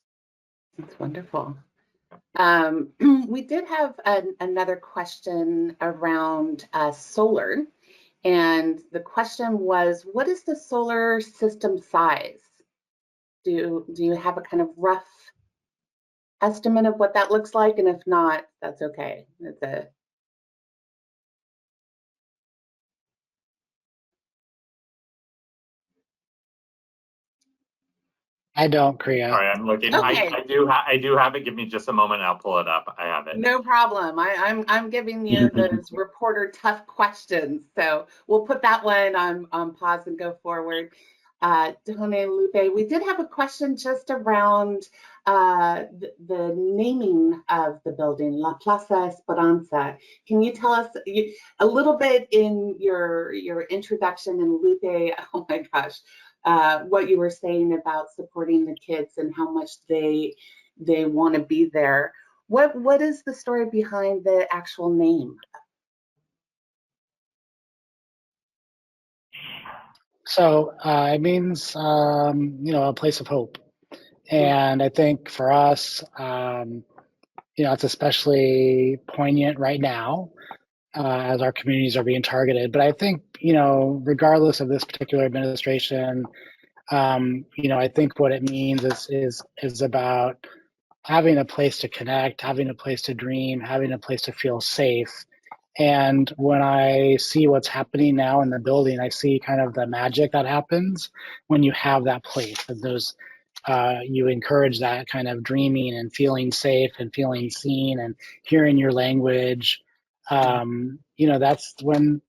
That's wonderful. We did have another question around solar. And the question was, what is the solar system size? Do you have a kind of rough estimate of what that looks like? And if not, that's okay. It's a I don't, Kriya. Sorry, I'm looking. Okay. I do have it. Give me just a moment. I'll pull it up. I have it. No problem. I'm giving you those reporter tough questions. So we'll put that one on pause and go forward. Tone Lupe, we did have a question just around the naming of the building, La Plaza Esperanza. Can you tell us a little bit in your introduction, and Lupe, oh my gosh, what you were saying about supporting the kids and how much they want to be there. What is the story behind the actual name? So it means, a place of hope. And I think for us, it's especially poignant right now as our communities are being targeted. But I think, regardless of this particular administration, I think what it means is about having a place to connect, having a place to dream, having a place to feel safe. And when I see what's happening now in the building, I see kind of the magic that happens when you have that place. And you encourage that kind of dreaming and feeling safe and feeling seen and hearing your language. That's when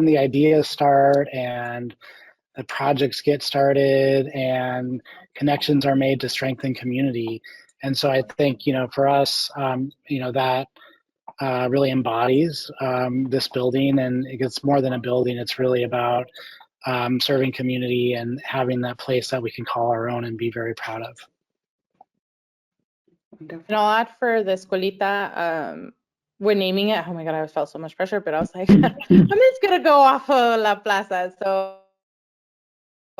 the ideas start and the projects get started and connections are made to strengthen community. And so I think, for us, that really embodies this building, and it's more than a building. It's really about serving community and having that place that we can call our own and be very proud of. And I'll add for the escuelita, we're naming it. Oh my God, I felt so much pressure, but I was like, I'm just gonna go off of La Plaza. So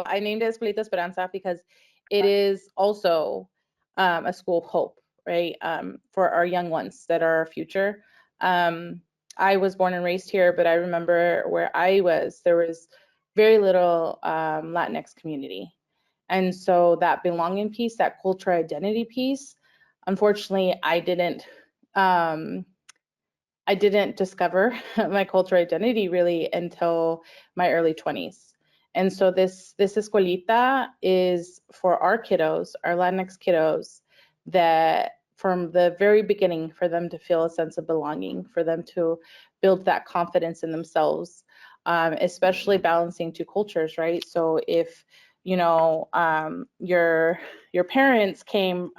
I named it Escuelita Esperanza because it is also a school of hope, right? For our young ones that are our future. I was born and raised here, but I remember where I was, there was very little Latinx community. And so that belonging piece, that cultural identity piece, unfortunately, I didn't discover my cultural identity really until my early 20s. And so this escuelita is for our kiddos, our Latinx kiddos, that from the very beginning, for them to feel a sense of belonging, for them to build that confidence in themselves, especially balancing two cultures, right? So if your parents came,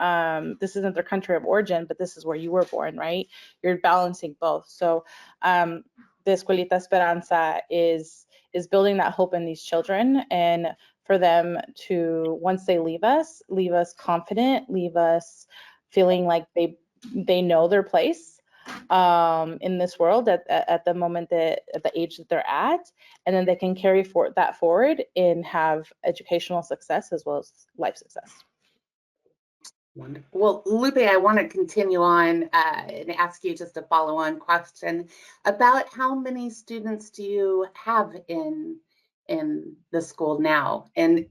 this isn't their country of origin, but this is where you were born, right? You're balancing both. So the Escuelita Esperanza is building that hope in these children, and for them to, once they leave us confident, leave us feeling like they know their place in this world at the moment at the age that they're at, and then they can carry that forward and have educational success as well as life success. Wonderful. Well, Lupe, I want to continue on and ask you just a follow-on question about how many students do you have in the school now, and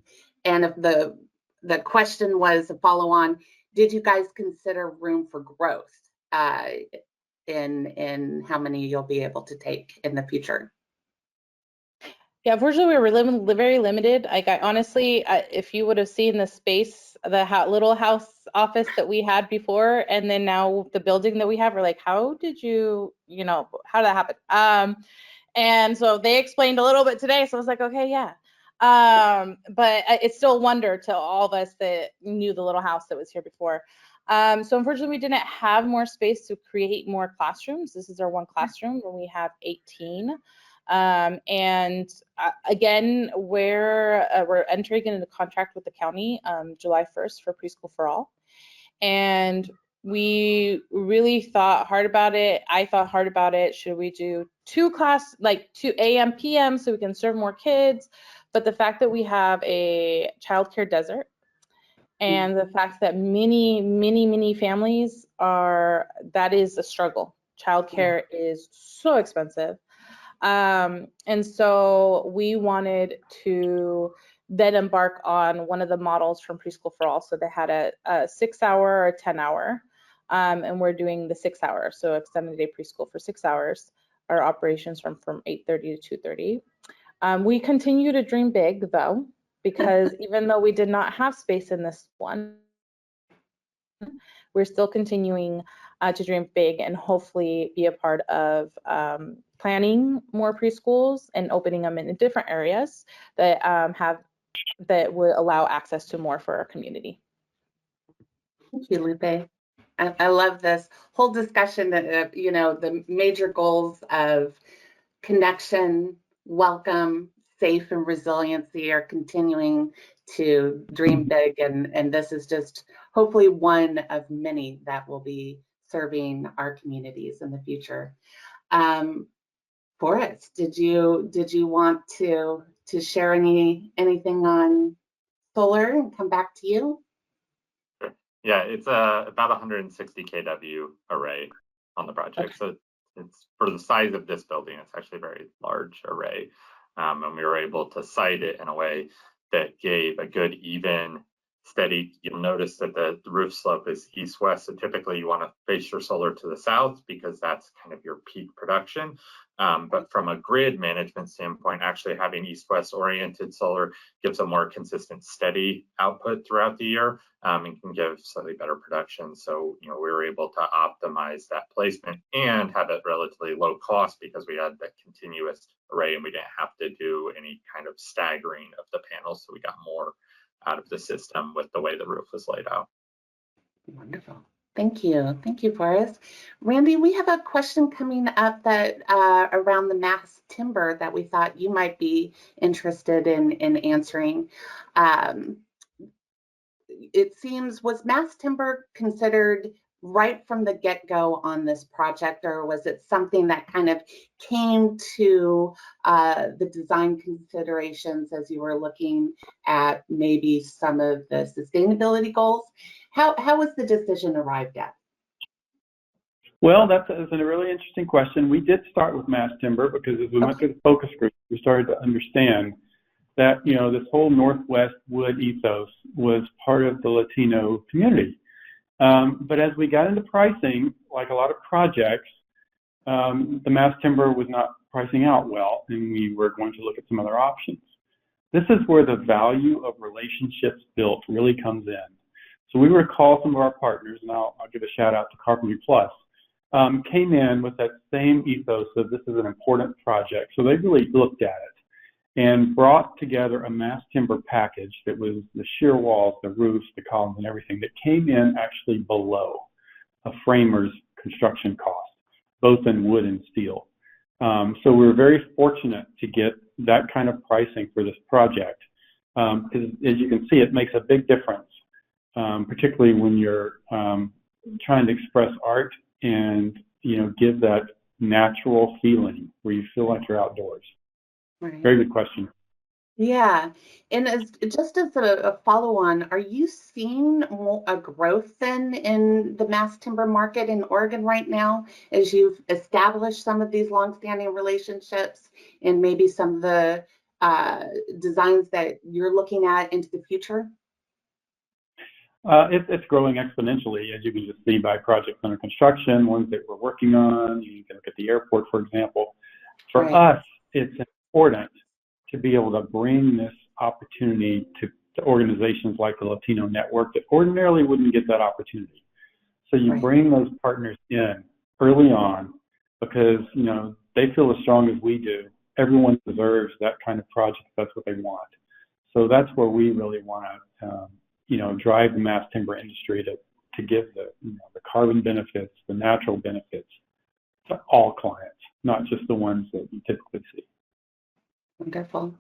if the question was a follow-on, did you guys consider room for growth in how many you'll be able to take in the future? Yeah, unfortunately, we were very limited. Like, I honestly, if you would have seen the space, the little house office that we had before, and then now the building that we have, we're like, how did how did that happen? And so they explained a little bit today. So I was like, okay, yeah. But it's still a wonder to all of us that knew the little house that was here before. So unfortunately, we didn't have more space to create more classrooms. This is our one classroom where we have 18. And again, we're entering into contract with the county July 1st for Preschool for All. And we really thought hard about it. I thought hard about it. Should we do 2 a.m. p.m. so we can serve more kids? But the fact that we have a childcare desert, and the fact that many families that is a struggle. Childcare is so expensive. And so we wanted to then embark on one of the models from Preschool for All. So they had a 6-hour or a 10-hour. and we're doing the 6 hours, so extended day preschool for 6 hours. Our operations from 8:30 to 2:30. We continue to dream big though, because even though we did not have space in this one, we're still continuing to dream big and hopefully be a part of planning more preschools and opening them in different areas that that would allow access to more for our community. Thank you, Lupe. I love this whole discussion of, you know, the major goals of connection, welcome, safe, and resiliency are continuing to dream big, and this is just hopefully one of many that will be serving our communities in the future. Forrest, did you want to share anything on solar and come back to you? Yeah, it's about 160 kW array on the project. Okay. So it's for the size of this building, it's actually a very large array. And we were able to site it in a way that gave a good, even, steady. You'll notice that the roof slope is east-west. So typically you want to face your solar to the south because that's kind of your peak production. But from a grid management standpoint, actually having east-west oriented solar gives a more consistent, steady output throughout the year and can give slightly better production. So, you know, we were able to optimize that placement and have it relatively low cost because we had the continuous array and we didn't have to do any kind of staggering of the panels. So we got more out of the system with the way the roof was laid out. Wonderful. Thank you. Thank you, Forrest. Randy, we have a question coming up that around the mass timber that we thought you might be interested in answering. It seems, was mass timber considered right from the get-go on this project, or was it something that kind of came to the design considerations as you were looking at maybe some of the sustainability goals? How was the decision arrived at? Well, that's a really interesting question. We did start with mass timber because as we went through the focus group, we started to understand that, you know, this whole Northwest wood ethos was part of the Latino community. But as we got into pricing, like a lot of projects, the mass timber was not pricing out well, and we were going to look at some other options. This is where the value of relationships built really comes in. So we recall some of our partners, and I'll give a shout out to Carpentry Plus, came in with that same ethos of this is an important project. So they really looked at it and brought together a mass timber package that was the shear walls, the roofs, the columns, and everything that came in actually below a framer's construction cost, both in wood and steel. So we were very fortunate to get that kind of pricing for this project because, as you can see, it makes a big difference, particularly when you're trying to express art and, you know, give that natural feeling where you feel like you're outdoors. Right. Very good question. Yeah, and just as a follow-on, are you seeing a growth then in the mass timber market in Oregon right now as you've established some of these longstanding relationships and maybe some of the designs that you're looking at into the future? It's growing exponentially, as you can just see by projects under construction, ones that we're working on. You can look at the airport, for example. For us, it's important to be able to bring this opportunity to organizations like the Latino Network that ordinarily wouldn't get that opportunity. So you bring those partners in early on because, you know, they feel as strong as we do. Everyone deserves that kind of project. That's what they want. So that's where we really want to, you know, drive the mass timber industry to give the, you know, the carbon benefits, the natural benefits to all clients, not just the ones that you typically see. Wonderful.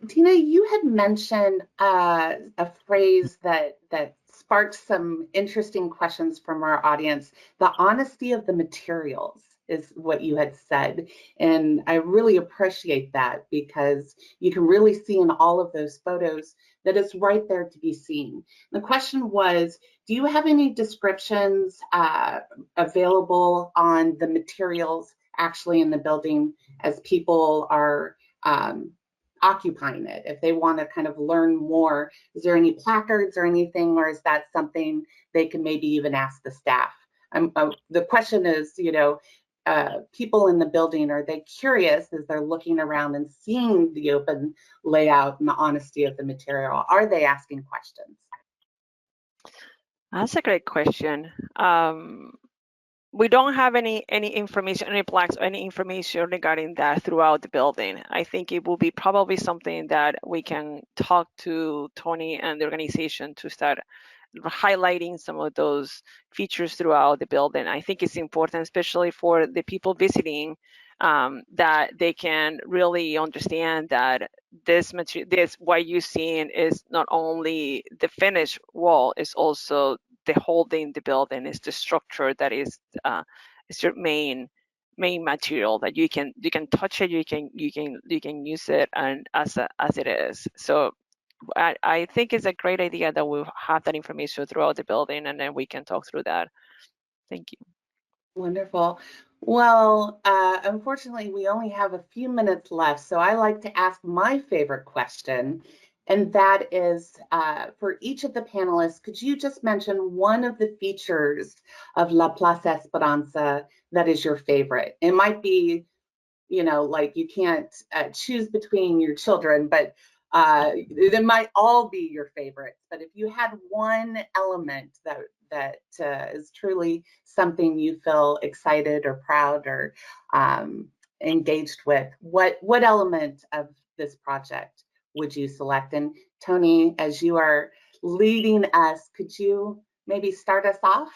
Tina, you had mentioned a phrase that sparked some interesting questions from our audience. The honesty of the materials is what you had said. And I really appreciate that because you can really see in all of those photos that it's right there to be seen. The question was, do you have any descriptions available on the materials actually in the building as people are occupying it, if they want to kind of learn more? Is there any placards or anything, or is that something they can maybe even ask the staff? The question is, people in the building, are they curious as they're looking around and seeing the open layout and the honesty of the material? Are they asking questions? That's a great question. We don't have any information, any plaques, or any information regarding that throughout the building. I think it will be probably something that we can talk to Tony and the organization to start highlighting some of those features throughout the building. I think it's important, especially for the people visiting, that they can really understand that this material, what you're seeing is not only the finished wall, it's also the holding the building, is the structure that is your main material that you can touch it, you can use it, and as it is. So I think it's a great idea that we'll have that information throughout the building, and then we can talk through that. Thank you. Wonderful. Well, unfortunately, we only have a few minutes left, so I like to ask my favorite question, and that is, for each of the panelists, could you just mention one of the features of La Plaza Esperanza that is your favorite? It might be, like you can't choose between your children, but they might all be your favorites. But if you had one element that is truly something you feel excited or proud or engaged with, what element of this project would you select? And Tony, as you are leading us, could you maybe start us off?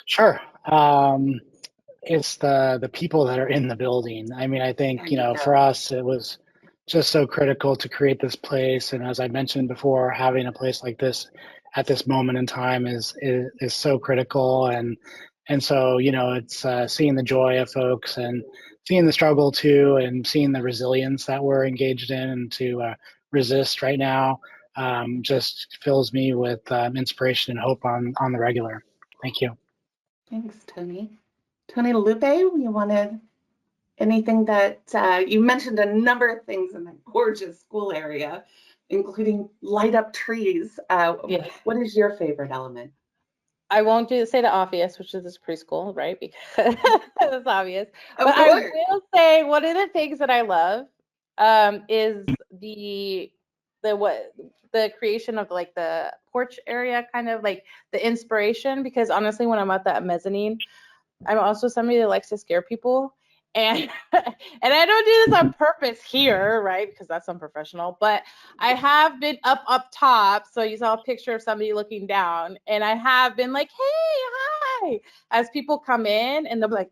Sure. It's the people that are in the building. I mean, I think, for us, it was just so critical to create this place. And as I mentioned before, having a place like this at this moment in time is so critical. And so, it's seeing the joy of folks and seeing the struggle too, and seeing the resilience that we're engaged in and to resist right now, just fills me with inspiration and hope on the regular. Thank you. Thanks, Tony. Tony Lupe, you wanted anything that you mentioned a number of things in the gorgeous school area, including light up trees. Yeah. What is your favorite element? I won't say the obvious, which is this preschool, right? Because it's obvious. Of But course. I will say one of the things that I love is the creation of like the porch area, kind of like the inspiration. Because honestly, when I'm at that mezzanine, I'm also somebody that likes to scare people. And and I don't do this on purpose here, right? Because that's unprofessional. But I have been up top. So you saw a picture of somebody looking down. And I have been like, hey, hi, as people come in and they'll be like,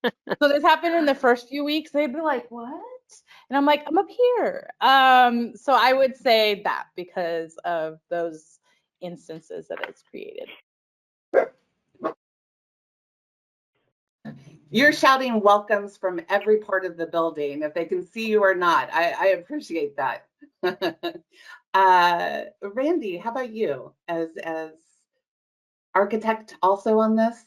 so this happened in the first few weeks. They'd be like, what? And I'm like, I'm up here. So I would say that because of those instances that it's created. You're shouting welcomes from every part of the building, if they can see you or not. I appreciate that. Randy, how about you as architect also on this?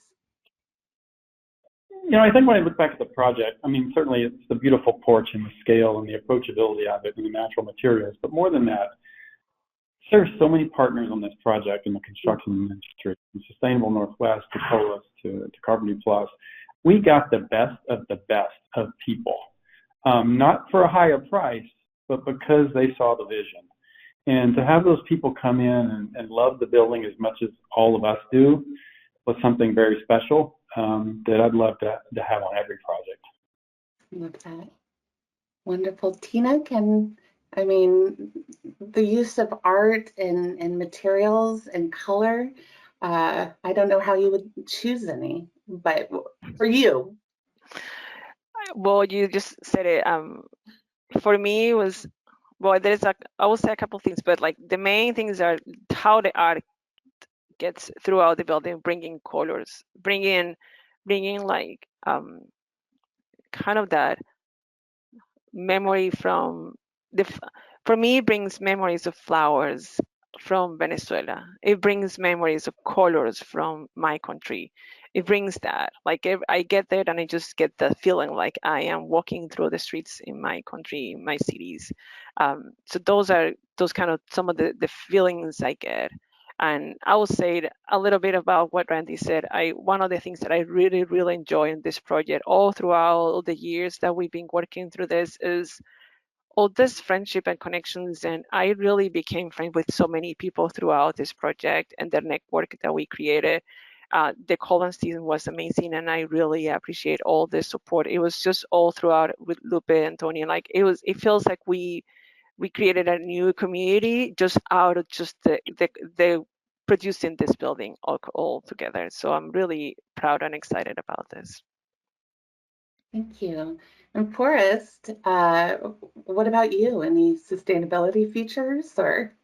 I think when I look back at the project, I mean, certainly it's the beautiful porch and the scale and the approachability of it and the natural materials. But more than that, there's so many partners on this project in the construction industry, from Sustainable Northwest to Colas to Carbon Plus. We got the best of people, not for a higher price, but because they saw the vision. And to have those people come in and love the building as much as all of us do was something very special that I'd love to have on every project. Love that. Wonderful. Tina, the use of art and materials and color, I don't know how you would choose any, but for you. Well, you just said it. For me, it was, well, I will say a couple of things, but like the main things are how the art gets throughout the building, bringing colors, bringing like kind of that memory from for me, it brings memories of flowers from Venezuela. It brings memories of colors from my country. it brings that. Like I get there and I just get the feeling like I am walking through the streets in my country, in my cities. So those are kind of some of the feelings I get. And I will say a little bit about what Randy said. One of the things that I really, really enjoy in this project all throughout the years that we've been working through this is all this friendship and connections. And I really became friends with so many people throughout this project and the network that we created. The Colin season was amazing, and I really appreciate all the support. It was just all throughout with Lupe and Tony. Like it feels like we created a new community just out of just the producing this building all together. So I'm really proud and excited about this. Thank you. And Forrest, what about you? Any sustainability features or?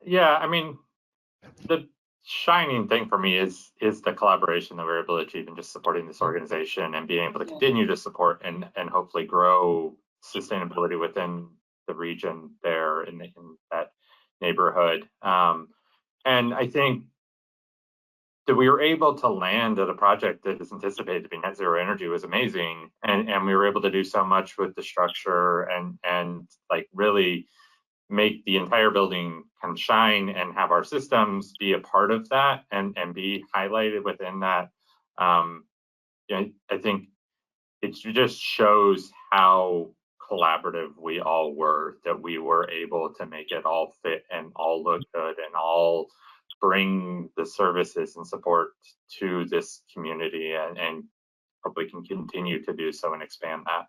Yeah, I mean, the shining thing for me is the collaboration that we're able to achieve in just supporting this organization and being able to continue to support and hopefully grow sustainability within the region there in that neighborhood. And I think that we were able to land at a project that is anticipated to be net zero energy was amazing. And we were able to do so much with the structure and like really make the entire building kind of shine and have our systems be a part of that and be highlighted within that. I think it just shows how collaborative we all were, that we were able to make it all fit and all look good and all bring the services and support to this community and hopefully can continue to do so and expand that.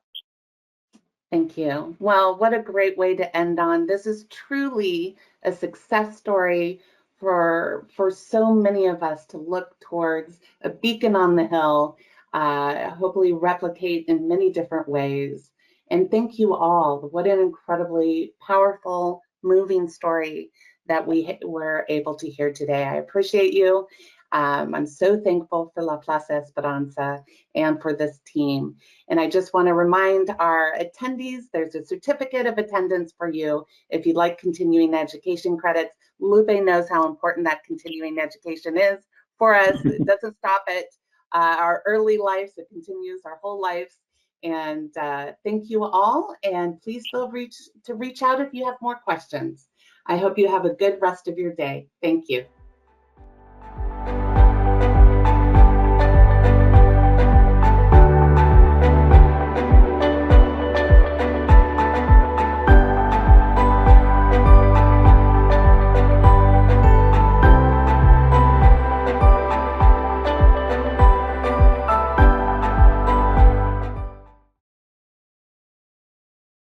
Thank you. Well, what a great way to end on. This is truly a success story for so many of us to look towards, a beacon on the hill, hopefully replicate in many different ways. And thank you all. What an incredibly powerful, moving story that we were able to hear today. I appreciate you. I'm so thankful for La Plaza Esperanza and for this team. And I just want to remind our attendees, there's a certificate of attendance for you if you'd like continuing education credits. Lupe knows how important that continuing education is for us. It doesn't stop at our early lives, it continues our whole lives. And thank you all, and please feel free to reach out if you have more questions. I hope you have a good rest of your day. Thank you.